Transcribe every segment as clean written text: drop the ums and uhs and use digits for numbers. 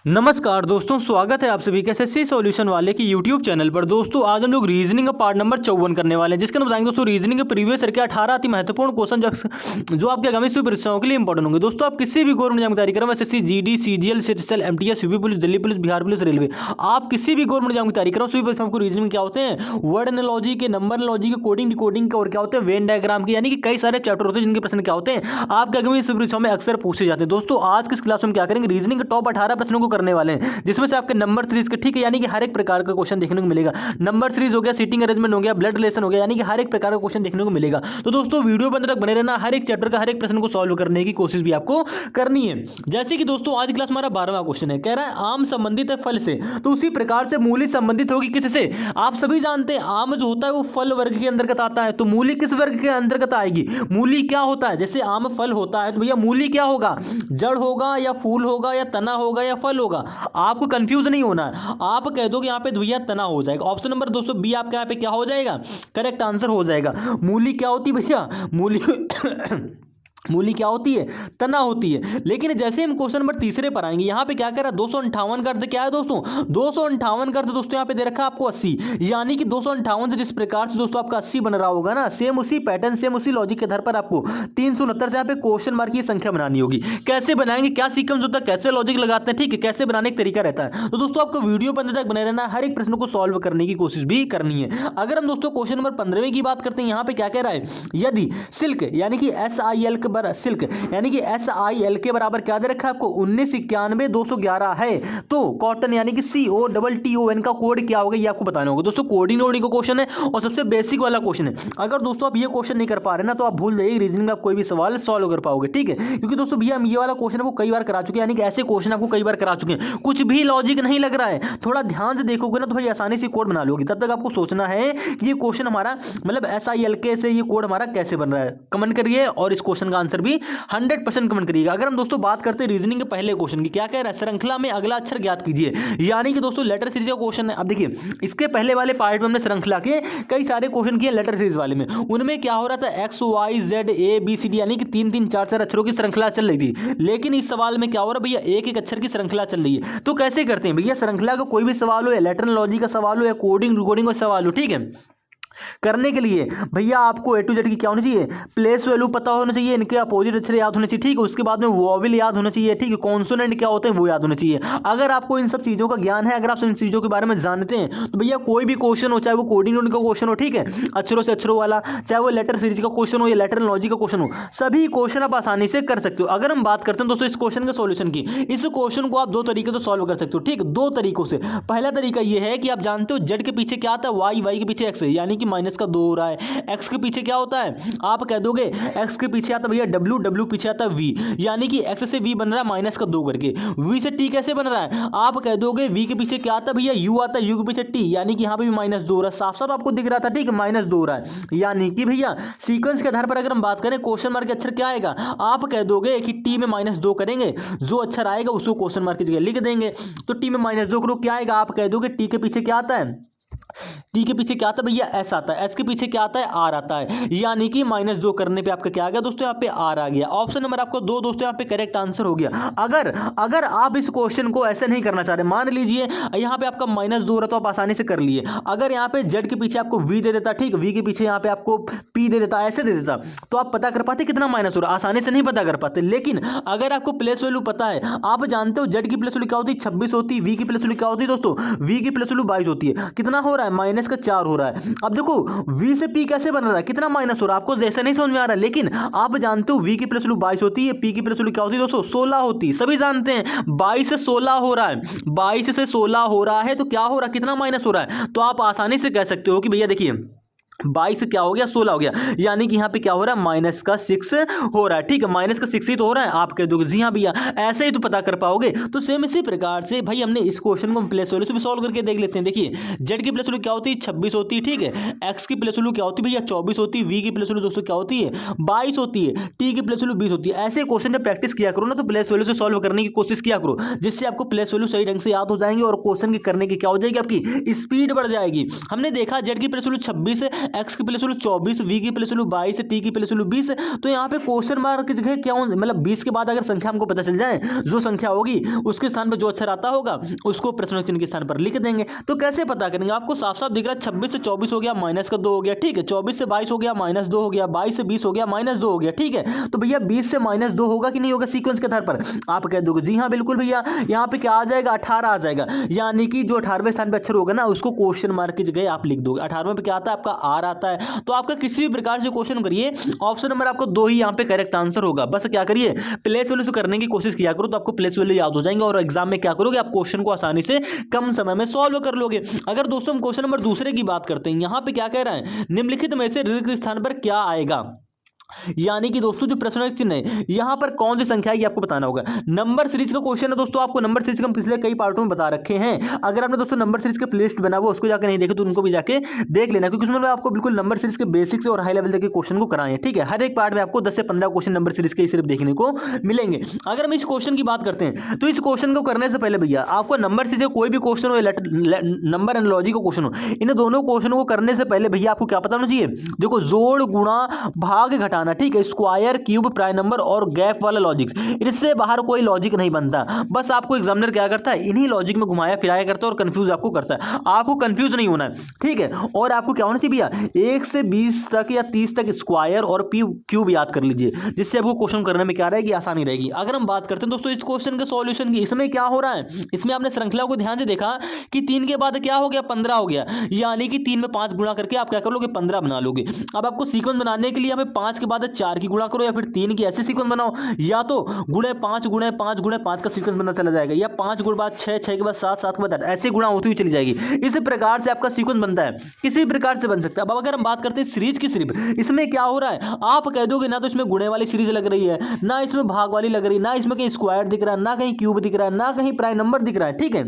नमस्कार दोस्तों, स्वागत है आप सभी के एसएससी सॉल्यूशन वाले की यूट्यूब चैनल पर। दोस्तों आज हम लोग रीजनिंग का पार्ट नंबर 54 करने वाले हैं, जिसके अंदर बताएंगे दोस्तों रीजनिंग के प्रीवियस ईयर के 18 अति महत्वपूर्ण क्वेश्चन जो आपके आगामी परीक्षाओं के लिए इंपॉर्टेंट होंगे। दोस्तों आप किसी भी गवर्नमेंट एग्जाम की तैयारी करें, SSC, GD, CGL, CHSL, MTS, UP police, Delhi police, Bihar police, railway, आप किसी भी गवर्नमेंट एग्जाम की तैयारी करो, सभी परीक्षाओं को रीजनिंग क्या होते हैं, वर्ड एनालॉजी के, नंबर एनालॉजी के, कोडिंग डिकोडिंग के, और क्या होते हैं वेन डायग्राम के, यानी कि कई सारे चैप्टर होते हैं जिनके प्रश्न क्या होते हैं आपके आगामी परीक्षाओं में अक्सर पूछे जाते हैं। दोस्तों आज की इस क्लास में हम क्या करेंगे, रीजनिंग के टॉप 18 प्रश्नों को करने वाले हैं, जिसमें से आपके नंबर सीरीज के, ठीक है, यानी कि हर एक प्रकार का क्वेश्चन देखने को मिलेगा। नंबर सीरीज हो गया, सीटिंग अरेंजमेंट हो गया, ब्लड रिलेशन हो गया, यानी कि हर एक प्रकार का क्वेश्चन देखने को मिलेगा। तो दोस्तों वीडियो बंद तक बने रहना, हर एक चैप्टर का हर एक प्रश्न को सॉल्व करने की कोशिश भी आपको करनी है। जैसे कि दोस्तों आज क्लास हमारा 12वां क्वेश्चन है, कह रहा है आम संबंधित है फल से, तो उसी प्रकार से मूली संबंधित होगी किससे। आप सभी जानते हैं आम जो होता है वो फल वर्ग के अंतर्गत आता है, तो मूली किस वर्ग के अंतर्गत आएगी। मूली क्या होता है, जैसे आम फल होता है तो भैया मूली क्या होगा, जड़ होगा या फूल होगा या तना होगा या फल होगा। आपको कंफ्यूज नहीं होना है, आप कह दो कि यहाँ पे भैया तना हो जाएगा। ऑप्शन नंबर दोस्तों बी आपके यहाँ पे क्या हो जाएगा, करेक्ट आंसर हो जाएगा। मूली क्या होती है भैया, मूली मूली क्या होती है, तना होती है। लेकिन जैसे हम क्वेश्चन नंबर तीसरे पर आएंगे, यहाँ पे क्या कर रहा है 258 का अर्थ क्या है दोस्तों, 258 का अर्थ दोस्तों यहाँ पे दे रखा है आपको 80, यानी कि 258 से जिस प्रकार से दोस्तों आपका 80 बन रहा होगा ना, सेम उसी पैटर्न सेम उसी लॉजिक के आधार पर आपको 369 से यहाँ पे क्वेश्चन मार्क की संख्या बनानी होगी। कैसे बनाएंगे, क्या सीक्वेंस होता है, कैसे लॉजिक लगाते हैं, ठीक है, कैसे बनाने का तरीका रहता है। तो दोस्तों आपको वीडियो पर अंत तक बने रहना, हर एक प्रश्न को सॉल्व करने की कोशिश भी करनी है। अगर हम दोस्तों क्वेश्चन नंबर 15 की बात करते हैं, यहाँ पे क्या कह रहा है, यदि सिल्क यानी कि SIL के बराबर सिल्क यानी कि SIL के बराबर क्या दे रखा है आपको 1991-211 है, तो कॉटन यानी कि COTTON का कोड क्या होगा ये आपको बताना होगा। दोस्तों कोडिंग का क्वेश्चन है और सबसे बेसिक वाला क्वेश्चन है। अगर दोस्तों आप ये क्वेश्चन नहीं कर पा रहे ना, तो आप भूल जाइए रीजनिंग में आप कोई भी सवाल सॉल्व कर पाओगे, ठीक है, क्योंकि दोस्तों भैया हम ये वाला क्वेश्चन आपको कई बार करा चुके हैं, यानी कि ऐसे क्वेश्चन आपको कई बार करा चुके हैं, कुछ भी लॉजिक नहीं लग रहा है, थोड़ा ध्यान से देखोगे ना तो भाई आसानी से कोड बना लोगे। तब तक आपको सोचना है कि ये क्वेश्चन हमारा मतलब SILK से ये कोड हमारा कैसे बन रहा है। कमेंट करिए और इस क्वेश्चन का आंसर भी 100% कमेंट करिएगा। अगर हम दोस्तों बात करते हैं रीजनिंग के पहले क्वेश्चन की, क्या कह रहा है, श्रृंखला में अगला अक्षर ज्ञात कीजिए, यानी कि दोस्तों लेटर सीरीज का क्वेश्चन है। अब देखिए इसके पहले वाले पार्ट में हमने श्रृंखला के कई सारे क्वेश्चन किए लेटर सीरीज वाले में, उनमें क्या हो रहा था XYZ ABCD यानी कि 3-3 4-4 अक्षरों की श्रृंखला चल रही थी। लेकिन इस सवाल में क्या हो रहा है भैया, एक एक अक्षर की श्रृंखला चल रही है। तो कैसे करते हैं भैया, श्रृंखला का कोई भी सवाल हो, या लेटर एनालॉजी का सवाल हो, या कोडिंग रिकॉर्डिंग का सवाल हो, ठीक है, करने के लिए भैया आपको A to Z की क्या होनी चाहिए, प्लेस वैल्यू पता होना चाहिए, इनके अपोजिट अक्षर याद होने चाहिए, ठीक है, उसके बाद में वोवेल याद होना चाहिए, ठीक है, कॉन्सोनेंट क्या होते हैं वो याद होना चाहिए। अगर आपको इन सब चीज़ों का ज्ञान है, अगर आप इन चीज़ों के बारे में जानते हैं, तो भैया कोई भी क्वेश्चन हो, चाहे वो कोडिंग का क्वेश्चन हो, ठीक है, अक्षरों से अक्षरों वाला, चाहे वो लेटर सीरीज का क्वेश्चन हो या लेटर एनालॉजी का क्वेश्चन हो, सभी क्वेश्चन आप आसानी से कर सकते हो। अगर हम बात करते हैं दोस्तों इस क्वेश्चन के सॉल्यूशन की, इस क्वेश्चन को आप दो तरीके से सॉल्व कर सकते हो, ठीक, दो तरीकों से। पहला तरीका ये है कि आप जानते हो जेड के पीछे क्या आता है, वाई के पीछे एक्स, यानी कि माइनस का 2 है, एक्स के पीछे क्या होता है, आप कह दोगे एक्स के पीछे आता भैया डब्ल्यू पीछे आता वी, यानी कि एक्स से वी बन रहा है माइनस का 2 करके। वी से टी कैसे बन रहा है, आप कह दोगे वी के पीछे क्या आता भैया यू आता है, यू के पीछे टी, यानी कि यहां पे भी -2 रहा है, साफ साफ आपको दिख रहा था, ठीक है, -2 रहा है। यानी कि भैया सीक्वेंस के आधार पर अगर हम बात करें क्वेश्चन मार्क के अक्षर क्या आएगा, आप कह दोगे कि टी में -2 करेंगे, जो अक्षर आएगा उसको क्वेश्चन मार्क की जगह लिख देंगे। तो टी में -2 करो, क्या आएगा, आप कह दोगे टी के पीछे क्या आता है, टी के पीछे क्या आता है भैया एस आता है, एस के पीछे क्या आता है आर आता है, यानी कि -2 करने पे आपका क्या आ गया दोस्तों, यहाँ पे आर आ गया। ऑप्शन नंबर आपको 2 दोस्तों यहाँ पे करेक्ट आंसर हो गया। अगर आप इस क्वेश्चन को ऐसे नहीं करना चाह रहे, मान लीजिए यहाँ पे आपका -2 रहा तो आप आसानी से कर लिए। अगर यहाँ पे जेड के पीछे आपको वी दे देता, ठीक, वी के पीछे यहाँ पे आपको पी दे देता, ऐसे दे देता, तो आप पता कर पाते कितना माइनस हो रहा, आसानी से नहीं पता कर पाते। लेकिन अगर आपको प्लेस वैल्यू पता है, आप जानते हो जेड की प्लेस वैल्यू क्या होती है 26 होती है, वी की प्लेस वैल्यू क्या होती है दोस्तों, वी की प्लेस वैल्यू 22 होती है, कितना हो रहा है -4 हो रहा है। अब देखो v से p कैसे बन रहा है, कितना माइनस हो रहा है, आपको जैसे नहीं समझ में आ रहा है, लेकिन आप जानते हो v की प्लस वैल्यू 22 होती है, p की प्लस वैल्यू क्या होती है दोस्तों 16 होती है, सभी जानते हैं 22 से 16 हो रहा है, 22 से 16 हो रहा है, तो क्या हो रहा है, कितना माइनस हो रहा है, तो आप आसानी से कह सकते हो कि भैया देखिए 22 से क्या हो गया 16 हो गया, यानी कि यहाँ पे क्या हो रहा है -6 हो रहा है, ठीक है, -6 ही तो हो रहा है। आप कह दोगे जी हाँ भैया ऐसे ही तो पता कर पाओगे। तो सेम इसी प्रकार से भाई हमने इस क्वेश्चन को प्लेस वैल्यू से भी सॉल्व करके देख लेते हैं। देखिए जेड की प्लेस वैल्यू क्या होती है 26 होती है, ठीक है, एक्स की प्लेस वैल्यू क्या होती है भैया 24 होती है, वी की प्लेस वैल्यू दोस्तों क्या होती है 22 होती है, टी की प्लेस वैल्यू 20 होती है। ऐसे क्वेश्चन जब प्रैक्टिस किया करो ना, तो प्लेस वैल्यू से सॉल्व करने की कोशिश किया करो, जिससे आपको प्लेस वैल्यू सही ढंग से याद हो जाएंगे और क्वेश्चन की करने की क्या हो जाएगी, आपकी स्पीड बढ़ जाएगी। हमने देखा जेड की प्लेस वैल्यू 26 है, एक्स की प्लेस वैल्यू 24, वी की प्लेस वैल्यू 22, टी की प्लेस वैल्यू 20। तो यहाँ पे क्वेश्चन मार्क की जगह क्या मतलब 20 के बाद अगर संख्या हमको पता चल जाए, जो संख्या होगी उसके स्थान पर जो अक्षर आता होगा उसको प्रश्न चिन्ह के स्थान पर लिख देंगे। तो कैसे पता करेंगे? आपको साफ साफ दिख रहा है 26 से 24 हो गया, माइनस का 2 हो गया, ठीक है। 24 से 22 हो गया, माइनस 2 हो गया, 22 से 20 हो गया, माइनस 2 हो गया, ठीक है। तो भैया 20 से माइनस 2 होगा कि नहीं होगा सीक्वेंस के आधार पर? आप कह दोगे जी हाँ बिल्कुल भैया, यहाँ पे क्या आ जाएगा 18 आ जाएगा, यानी कि जो 18वें स्थान पे अक्षर होगा ना उसको क्वेश्चन मार्क की जगह आप लिख दोगे। 18वें पे क्या आता है आपका आर आता है। तो आपका किसी भी प्रकार से क्वेश्चन करिए, ऑप्शन नंबर आपको 2 ही यहाँ पे करेक्ट आंसर होगा। बस क्या करिए, प्लेस वैल्यू से करने की कोशिश किया करो, तो आपको प्लेस वैल्यू याद हो जाएंगे और एग्जाम में क्या करोगे, आप क्वेश्चन को आसानी से कम समय में सॉल्व कर लोगे। अगर दोस्तों हम क्वेश्चन नंबर दूसरे की बात करते हैं, यहाँ पे क्या कह रहा है, निम्नलिखित में से ऋण स्थान पर क्या आएगा, यानी कि दोस्तों जो प्रश्न चिन्ह है यहां पर कौन सी संख्या है आपको बताना होगा। नंबर सीरीज का क्वेश्चन है दोस्तों, आपको नंबर सीरीज का हम पिछले कई पार्टों में बता रखे हैं। अगर आपने दोस्तों नंबर सीरीज के प्लेलिस्ट बना हुआ उसको जाकर नहीं देखे तो उनको भी जाके देख लेना, क्योंकि उसमें आपको बिल्कुल नंबर सीरीज के बेसिक्स और हाई लेवल तक के क्वेश्चन को कराए हैं, ठीक है। हर एक पार्ट में आपको 10 से 15 क्वेश्चन नंबर सीरीज के सिर्फ देखने को मिलेंगे। अगर हम इस क्वेश्चन की बात करते हैं तो इस क्वेश्चन को करने से पहले भैया आपको नंबर सीरीज कोई भी क्वेश्चन हो, नंबर एनालॉजी का क्वेश्चन हो, इन दोनों क्वेश्चनों को करने से पहले भैया आपको क्या पता होना चाहिए, देखो जोड़ गुणा भाग घटाना, ठीक है, स्क्वायर क्यूब प्राइम नंबर और गैप वाला लॉजिक्स, इससे बाहर कोई लॉजिक नहीं बनता। बस आपको एग्जामिनर क्या करता है, इन्हीं लॉजिक में घुमाया फिराया करता है और कंफ्यूज आपको करता है। आपको कंफ्यूज नहीं होना है, ठीक है। और आपको क्या होना चाहिए भैया, 1 से 20 तक या 30 तक स्क्वायर और क्यूब याद कर लीजिए, जिससे आपको क्वेश्चन करने में क्या रहेगी, आसानी रहेगी। अगर हम बात करते हैं दोस्तों इस क्वेश्चन के सॉल्यूशन की, इसमें क्या हो रहा है, इसमें आपने श्रृंखला को ध्यान से देखा कि 3 के बाद क्या हो गया, 15 हो गया, यानी कि 3 में 5 गुणा करके आप क्या कर लोगे, 15 बना लोगे। अब आपको सीक्वेंस बनाने के लिए हमें 5 के बाद 4 की गुणा करो या फिर 3 की, ऐसे सीक्वेंस बनाओ, या तो गुणे 5 गुणे 5 गुणे 5 का सीक्वेंस बनना चला जाएगा, या 5 गुणे बाद 6, 6 के बाद 7, 7 के बाद 8, ऐसे गुणा होती हुई चली जाएगी। इस प्रकार से आपका सीक्वेंस बनता है, किसी प्रकार से बन सकता है। अब अगर हम बात करते हैं सीरीज की, सिर्फ इसमें क्या हो रहा है, आप कह दोगे ना तो इसमें गुणे वाली सीरीज लग रही है, ना इसमें भाग वाली लग रही है, ना इसमें कहीं स्क्वायर दिख रहा है, ना कहीं क्यूब दिख रहा है, ना कहीं प्राइम नंबर दिख रहा है, ठीक है।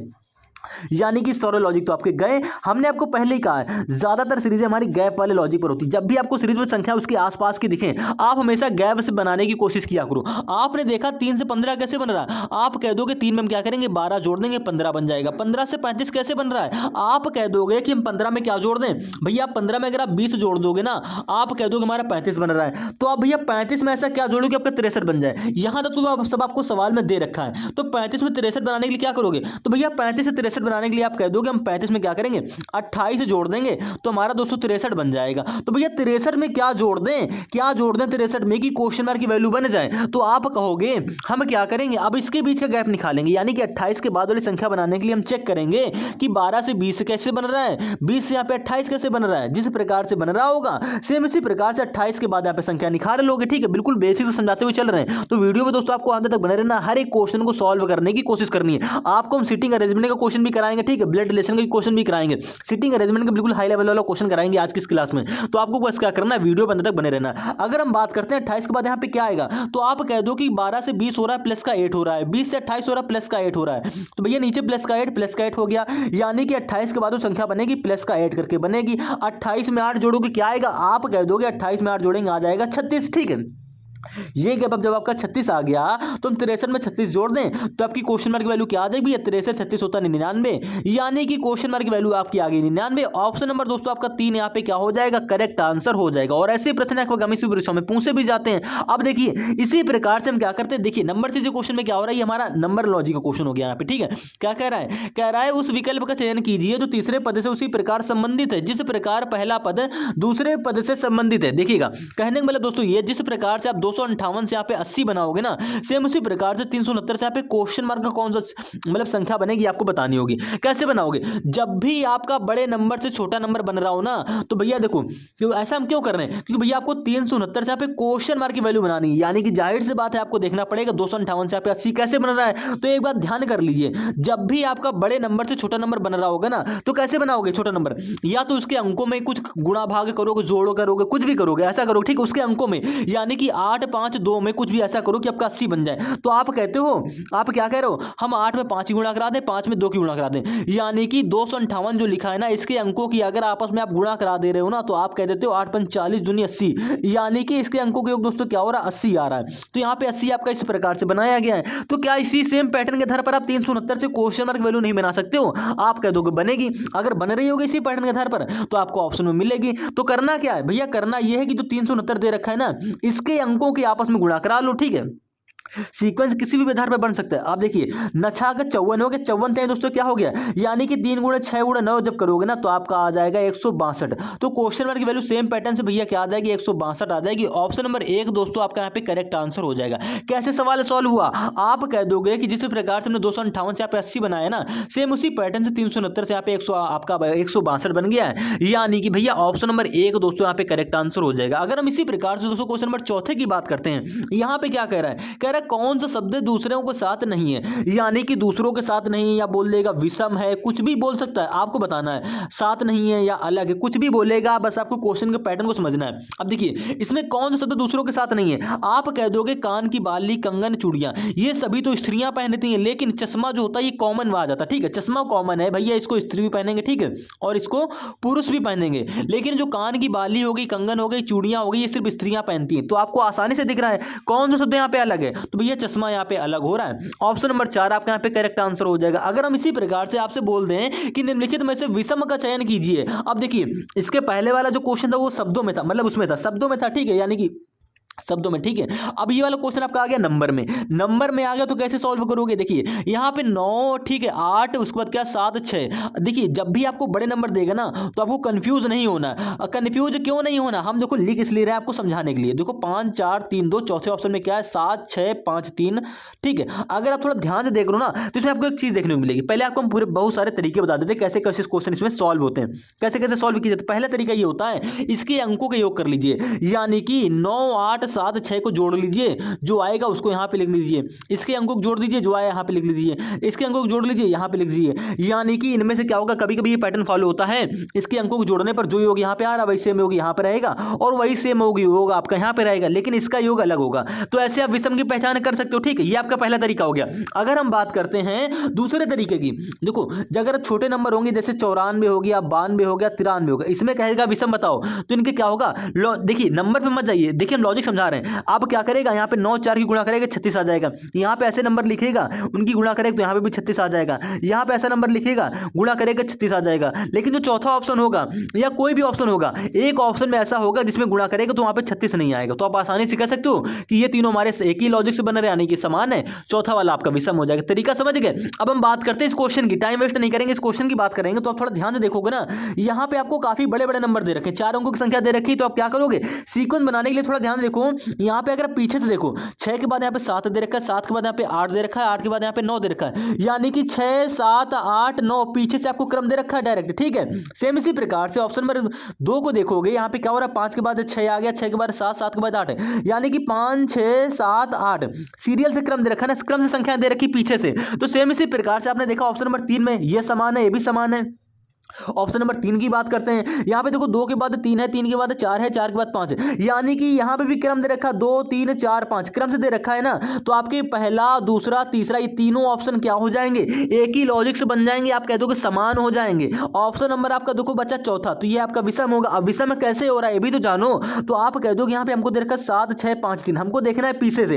यानी कि सारे लॉजिक तो आपके गए। हमने आपको पहले ही कहा है ज्यादातर सीरीजें हमारी गैप वाले लॉजिक पर होती है। जब भी आपको सीरीज में संख्या उसके आसपास की दिखे, आप हमेशा गैप से बनाने की कोशिश किया करो। आपने देखा 3 से 15 कैसे बन रहा है, आप कह दोगे 3 में हम क्या करेंगे, 12 जोड़ देंगे, 15 बन जाएगा। 15 से 35 कैसे बन रहा है, आप कह दोगे कि हम 15 में क्या जोड़ दें, भैया 15 में अगर आप 20 जोड़ दोगे ना, आप कह दोगे हमारा 35 बन रहा है, तो आप भैया 35 में ऐसा क्या जोड़ोगे आपका 63 बन जाए। यहां तक तो सब आपको सवाल में दे रखा है। तो 35 में 63 बनाने के लिए क्या करोगे, तो भैया 35 से 63 बनाने के लिए आप कह दोगे हम 35 में क्या करेंगे, 28 जोड़ देंगे, तो हमारा दोस्तों 63 बन जाएगा। तो भैया 63 में क्या जोड़ दें, क्या जोड़ दें 63 में कि क्वेश्चन मार्क की वैल्यू बन जाए, तो आप कहोगे हम क्या करेंगे, अब इसके बीच का गैप निकालेंगे, यानी कि 28 के बाद वाली संख्या बनाने के लिए हम चेक करेंगे कि 12 से 20 कैसे बन रहा है, 20 से यहाँ पे 28 कैसे बन रहा है। जिस प्रकार से बन रहा होगा सेम इसी प्रकार से 28 के बाद यहाँ पे संख्या निकाल लोगे, ठीक है। बिल्कुल बेसिक समझाते हुए चल रहे हैं, तो वीडियो में दोस्तों आपको अंत तक बने रहना, हर एक क्वेश्चन को सॉल्व करने की कोशिश करनी है। आपको हम सिटिंग अरेंजमेंट का क्वेश्चन भी कराएंगे, ठीक है, ब्लड रिलेशन का क्वेश्चन भी कराएंगे, सिटिंग अरेंजमेंट का बिल्कुल हाई लेवल वाला क्वेश्चन कराएंगे आज की इस क्लास में। तो आपको बस क्या करना है, वीडियो अंत तक बने रहना। अगर हम बात करते हैं 28 के बाद यहाँ पे क्या आएगा, तो आप कह दो कि 12 से 20 हो रहा है प्लस का 8 हो रहा है, 20 से 28 हो रहा है प्लस का 8 हो रहा है, तो भैया नीचे प्लस का 8 हो गया, यानी कि 28 के बाद वो संख्या बनेगी प्लस का 8 करके बनेगी। 28 में 8 जोड़ोगे क्या आएगा, आप कह दोगे 28 में 8 जोड़ेंगे आ जाएगा 36, ठीक है। ये गैप अब जब आपका 36 आ गया तो हम 63 में 36 जोड़ दें तो आपकी क्वेश्चन मार्क की वैल्यू क्या आ जाएगी, 63 36 होता है 99, यानी कि क्वेश्चन मार्क की वैल्यू आपकी आ गई 99। ऑप्शन नंबर दोस्तों आपका 3 यहाँ पे क्या हो जाएगा, करेक्ट आंसर हो जाएगा। और ऐसे प्रश्न आपको आगामी परीक्षा में पूछे भी जाते हैं। अब देखिए इसी प्रकार से हम क्या करते हैं, देखिए नंबर से जो क्वेश्चन में क्या हो रहा है, हमारा नंबर लॉजिक का क्वेश्चन हो गया यहाँ पे, ठीक है। क्या कह रहा है उस विकल्प का चयन कीजिए जो तीसरे पद से उसी प्रकार संबंधित है जिस प्रकार पहला पद दूसरे पद से संबंधित है। देखिएगा कहने का मतलब दोस्तों ये, जिस प्रकार से आप 258 से यहाँ पे 80 बनाओगे ना, सेम उसी प्रकार से 369 से यहाँ पे क्वेश्चन मार्क का कौन सा मतलब संख्या बनेगी आपको बतानी होगी। कैसे बनाओगे, जब भी आपका बड़े नंबर से छोटा नंबर बन रहा हो ना, तो भैया देखो ऐसा हम क्यों कर रहे हैं, क्योंकि भैया आपको 369 से यहाँ पे क्वेश्चन मार्क की वैल्यू बनानी है, यानी कि जाहिर सी बात है आपको देखना पड़ेगा 258 से यहाँ पे 80 कैसे बन रहा है। तो एक बात ध्यान कर लीजिए, जब भी आपका बड़े नंबर से छोटा नंबर बन रहा होगा ना, तो कैसे बनाओगे छोटा नंबर, या तो उसके अंकों में कुछ गुणा भाग करोगे, जोड़ो करोगे, कुछ भी करोगे, ऐसा करोगे, ठीक है, उसके अंकों में, यानी कि 8 8 5 2 में कुछ भी ऐसा करो कि आपका 80 बन जाए। तो आप कहते हो, आप क्या कह रहे हो, हम 8 में 5 की गुणा करा दें, 5 में 2 की गुणा करा दें, यानी कि 258 जो लिखा है ना, इसके अंकों की अगर आपस में आप गुणा करा दे रहे हो ना, तो आप कह देते हो 8 5 40 दूनी 80, यानी कि इसके अंकों के योग दोस्तों क्या हो रहा है, 80 आ रहा है। तो यहाँ पे 80 आपका इस प्रकार से बनाया गया है। तो क्या इसी सेम पैटर्न के आधार पर आप 369 से क्वेश्चन मार्क वैल्यू नहीं बना सकते हो? आप कह दोगे बनेगी, अगर बन रही होगी इसी पैटर्न के आधार पर तो आपको ऑप्शन में मिलेगी। तो करना क्या है भैया, करना यह है कि जो 369 दे रखा है ना, इसके अंकों की आपस में गुणा करा लो, ठीक है। सीक्वेंस किसी भी आधार पर बन सकता है। आप देखिए नछा का 54 हो गया, 54 दोस्तों क्या हो गया, यानी कि 3 गुणा 6 गुणा 9 जब करोगे ना तो आपका आ जाएगा 162। तो क्वेश्चन मार्क की वैल्यू सेम पैटर्न से भैया क्या आ जाएगी, 162 आ जाएगी। ऑप्शन नंबर 1 दोस्तों आपका यहाँ पे करेक्ट आंसर हो जाएगा। कैसे सवाल सॉल्व हुआ, आप कह दोगे कि जिस प्रकार से हमने 258 से यहाँ पे 80 बनाया ना, सेम उसी पैटर्न से 369 से यहाँ पे 100 आपका 162 बन गया है, यानी कि भैया ऑप्शन नंबर 1 दोस्तों यहाँ पे करेक्ट आंसर हो जाएगा। अगर हम इसी प्रकार से दोस्तों क्वेश्चन नंबर चौथे की बात करते हैं, यहाँ पे क्या कह रहा है, कह रहा है कौन सा शब्द दूसरों के साथ नहीं है, यानी कि दूसरों के साथ नहीं है, या बोल देगा विषम है, कुछ भी बोल सकता है, आपको बताना है साथ नहीं है या अलग है, कुछ भी बोलेगा, बस आपको क्वेश्चन के पैटर्न को समझना है। अब देखिए इसमें कौन सा शब्द दूसरों के साथ नहीं है, आप कह दोगे कान की बाली, कंगन, चूड़ियां, ये सभी तो स्त्रियां पहनती हैं, लेकिन चश्मा जो होता है ये कॉमन में आ जाता है, ठीक है। चश्मा कॉमन है भैया, इसको स्त्री भी पहनेंगे, ठीक है, और इसको पुरुष भी पहनेंगे, लेकिन जो कान की बाली हो गई, कंगन हो गई, चूड़ियां हो गई, ये सिर्फ स्त्रियां पहनती हैं। तो आपको आसानी से दिख रहा है कौन सा शब्द यहाँ पे अलग है, तो भैया चश्मा यहाँ पे अलग हो रहा है। ऑप्शन नंबर 4 आपका यहाँ पे करेक्ट आंसर हो जाएगा। अगर हम इसी प्रकार से आपसे बोल दें कि निम्नलिखित में से विषम का चयन कीजिए, अब देखिए इसके पहले वाला जो क्वेश्चन था वो शब्दों में था, मतलब उसमें था, शब्दों में था, ठीक है, यानी कि शब्दों में, ठीक है। अब ये वाला क्वेश्चन आपका आ गया नंबर में, नंबर में आ गया तो कैसे सॉल्व करोगे, देखिए यहाँ पे 9, ठीक है, 8, उसके बाद क्या 7 6। देखिए जब भी आपको बड़े नंबर देगा ना तो आपको कंफ्यूज नहीं होना। कंफ्यूज क्यों नहीं होना, हम देखो लिख इसलिए रहे हैं आपको समझाने के लिए। देखो 5 4 3 2, चौथे ऑप्शन में क्या है 7 6 5 3, ठीक है। अगर आप थोड़ा ध्यान से देख लो ना तो इसमें आपको एक चीज देखने को मिलेगी। पहले आपको हम पूरे बहुत सारे तरीके बता देते कैसे कैसे क्वेश्चन इसमें सॉल्व होते हैं, कैसे कैसे सॉल्व किए जाते हैं। पहला तरीका ये होता है इसके अंकों का योग कर लीजिए, यानी कि 9 8 7 6 को जोड़ लीजिए, जो आएगा उसको यहाँ पे लिख लीजिए, इसके अंकों को जोड़ दीजिए, जो आया यहाँ पे लिख लीजिए, इसके अंकों को जोड़ लीजिए, यहाँ पे लिख लीजिए। यानी कि इनमें से क्या होगा, कभी कभी ये पैटर्न फॉलो होता है, इसके अंकों को जोड़ने पर जो योग यहाँ पे आ रहा वही सेम योग यहाँ पे रहेगा, और वही सेम योग आपका यहाँ पे रहेगा, लेकिन इसका योग अलग होगा। तो ऐसे आप विषम की पहचान कर सकते हो, ठीक है। ये आपका पहला तरीका हो गया। अगर हम बात करते हैं दूसरे तरीके की, देखो अगर छोटे नंबर होंगे जैसे 94 हो गया, 92 हो गया, 93 हो गया, इसमें कहेगा विषम बताओ, तो इनके क्या होगा, देखिए नंबर पे मत जाइए, देखिए हम लॉजिक समझा रहे हैं। आप क्या करेगा, यहाँ पे 9 4 की गुणा करेगा 36 आ जाएगा, यहाँ पे ऐसे नंबर लिखेगा उनकी गुणा करेगा तो यहाँ पे भी 36 आ जाएगा, यहाँ पे ऐसा नंबर लिखेगा गुणा करेगा 36 आ जाएगा। लेकिन जो चौथा ऑप्शन होगा या कोई भी ऑप्शन होगा, एक ऑप्शन में ऐसा होगा जिसमें गुणा करेगा तो वहाँ पे 36 नहीं आएगा। तो आप आसानी से कह सकते हो कि ये तीनों हमारे एक ही लॉजिक से बन रहे, यानी कि समान है, चौथा वाला आपका विषम हो जाएगा। तरीका समझ गए। अब हम बात करते हैं इस क्वेश्चन की, टाइम वेस्ट नहीं करेंगे, इस क्वेश्चन की बात करेंगे। तो आप थोड़ा ध्यान से देखोगे ना, यहाँ पे आपको काफी बड़े बड़े नंबर दे रखे हैं, 4 अंकों की संख्या दे रखी है। तो आप क्या करोगे, सीक्वेंस बनाने के लिए थोड़ा ध्यान देखो। यहाँ पे अगर पीछे से देखो 6 के बाद यहाँ पे 7 दे रखा है, 7 के बाद यहाँ पे 8 दे रखा है, 8 के बाद यहाँ पे 9 दे रखा है, यानी कि 6 7 8 9 पीछे से आपको क्रम दे रखा है डायरेक्ट, ठीक है। सेम इसी प्रकार से ऑप्शन नंबर 2 को देखोगे, यहाँ पे क्या हो रहा है, 5 के बाद 6 आ गया, 6 के बाद 7, 7 के बाद 8, यानी कि 5 6 7 8 सीरियल से क्रम दे रखा है ना, क्रम से संख्या दे रखी पीछे से। तो सेम इसी प्रकार से आपने देखा ऑप्शन नंबर 3 में ये समान है, ये भी समान है। ऑप्शन नंबर 3 की बात करते हैं, यहाँ पे देखो 2 के बाद 3 है, 3 के बाद 4 है, 4 के बाद 5 है, यानी कि यहाँ पे भी क्रम दे रखा 2 3 4 5 क्रम से दे रखा है ना। तो आपके पहला दूसरा तीसरा ये तीनों ऑप्शन क्या हो जाएंगे, एक ही लॉजिक से बन जाएंगे, आप कह दो कि समान हो जाएंगे। ऑप्शन नंबर आपका देखो बच्चा चौथा, तो ये आपका विषम होगा। अब विषम कैसे हो रहा है ये भी तो जानो। तो आप कह दो कि यहाँ पे हमको दे रखा 7 6 5 3, हमको देखना है पीछे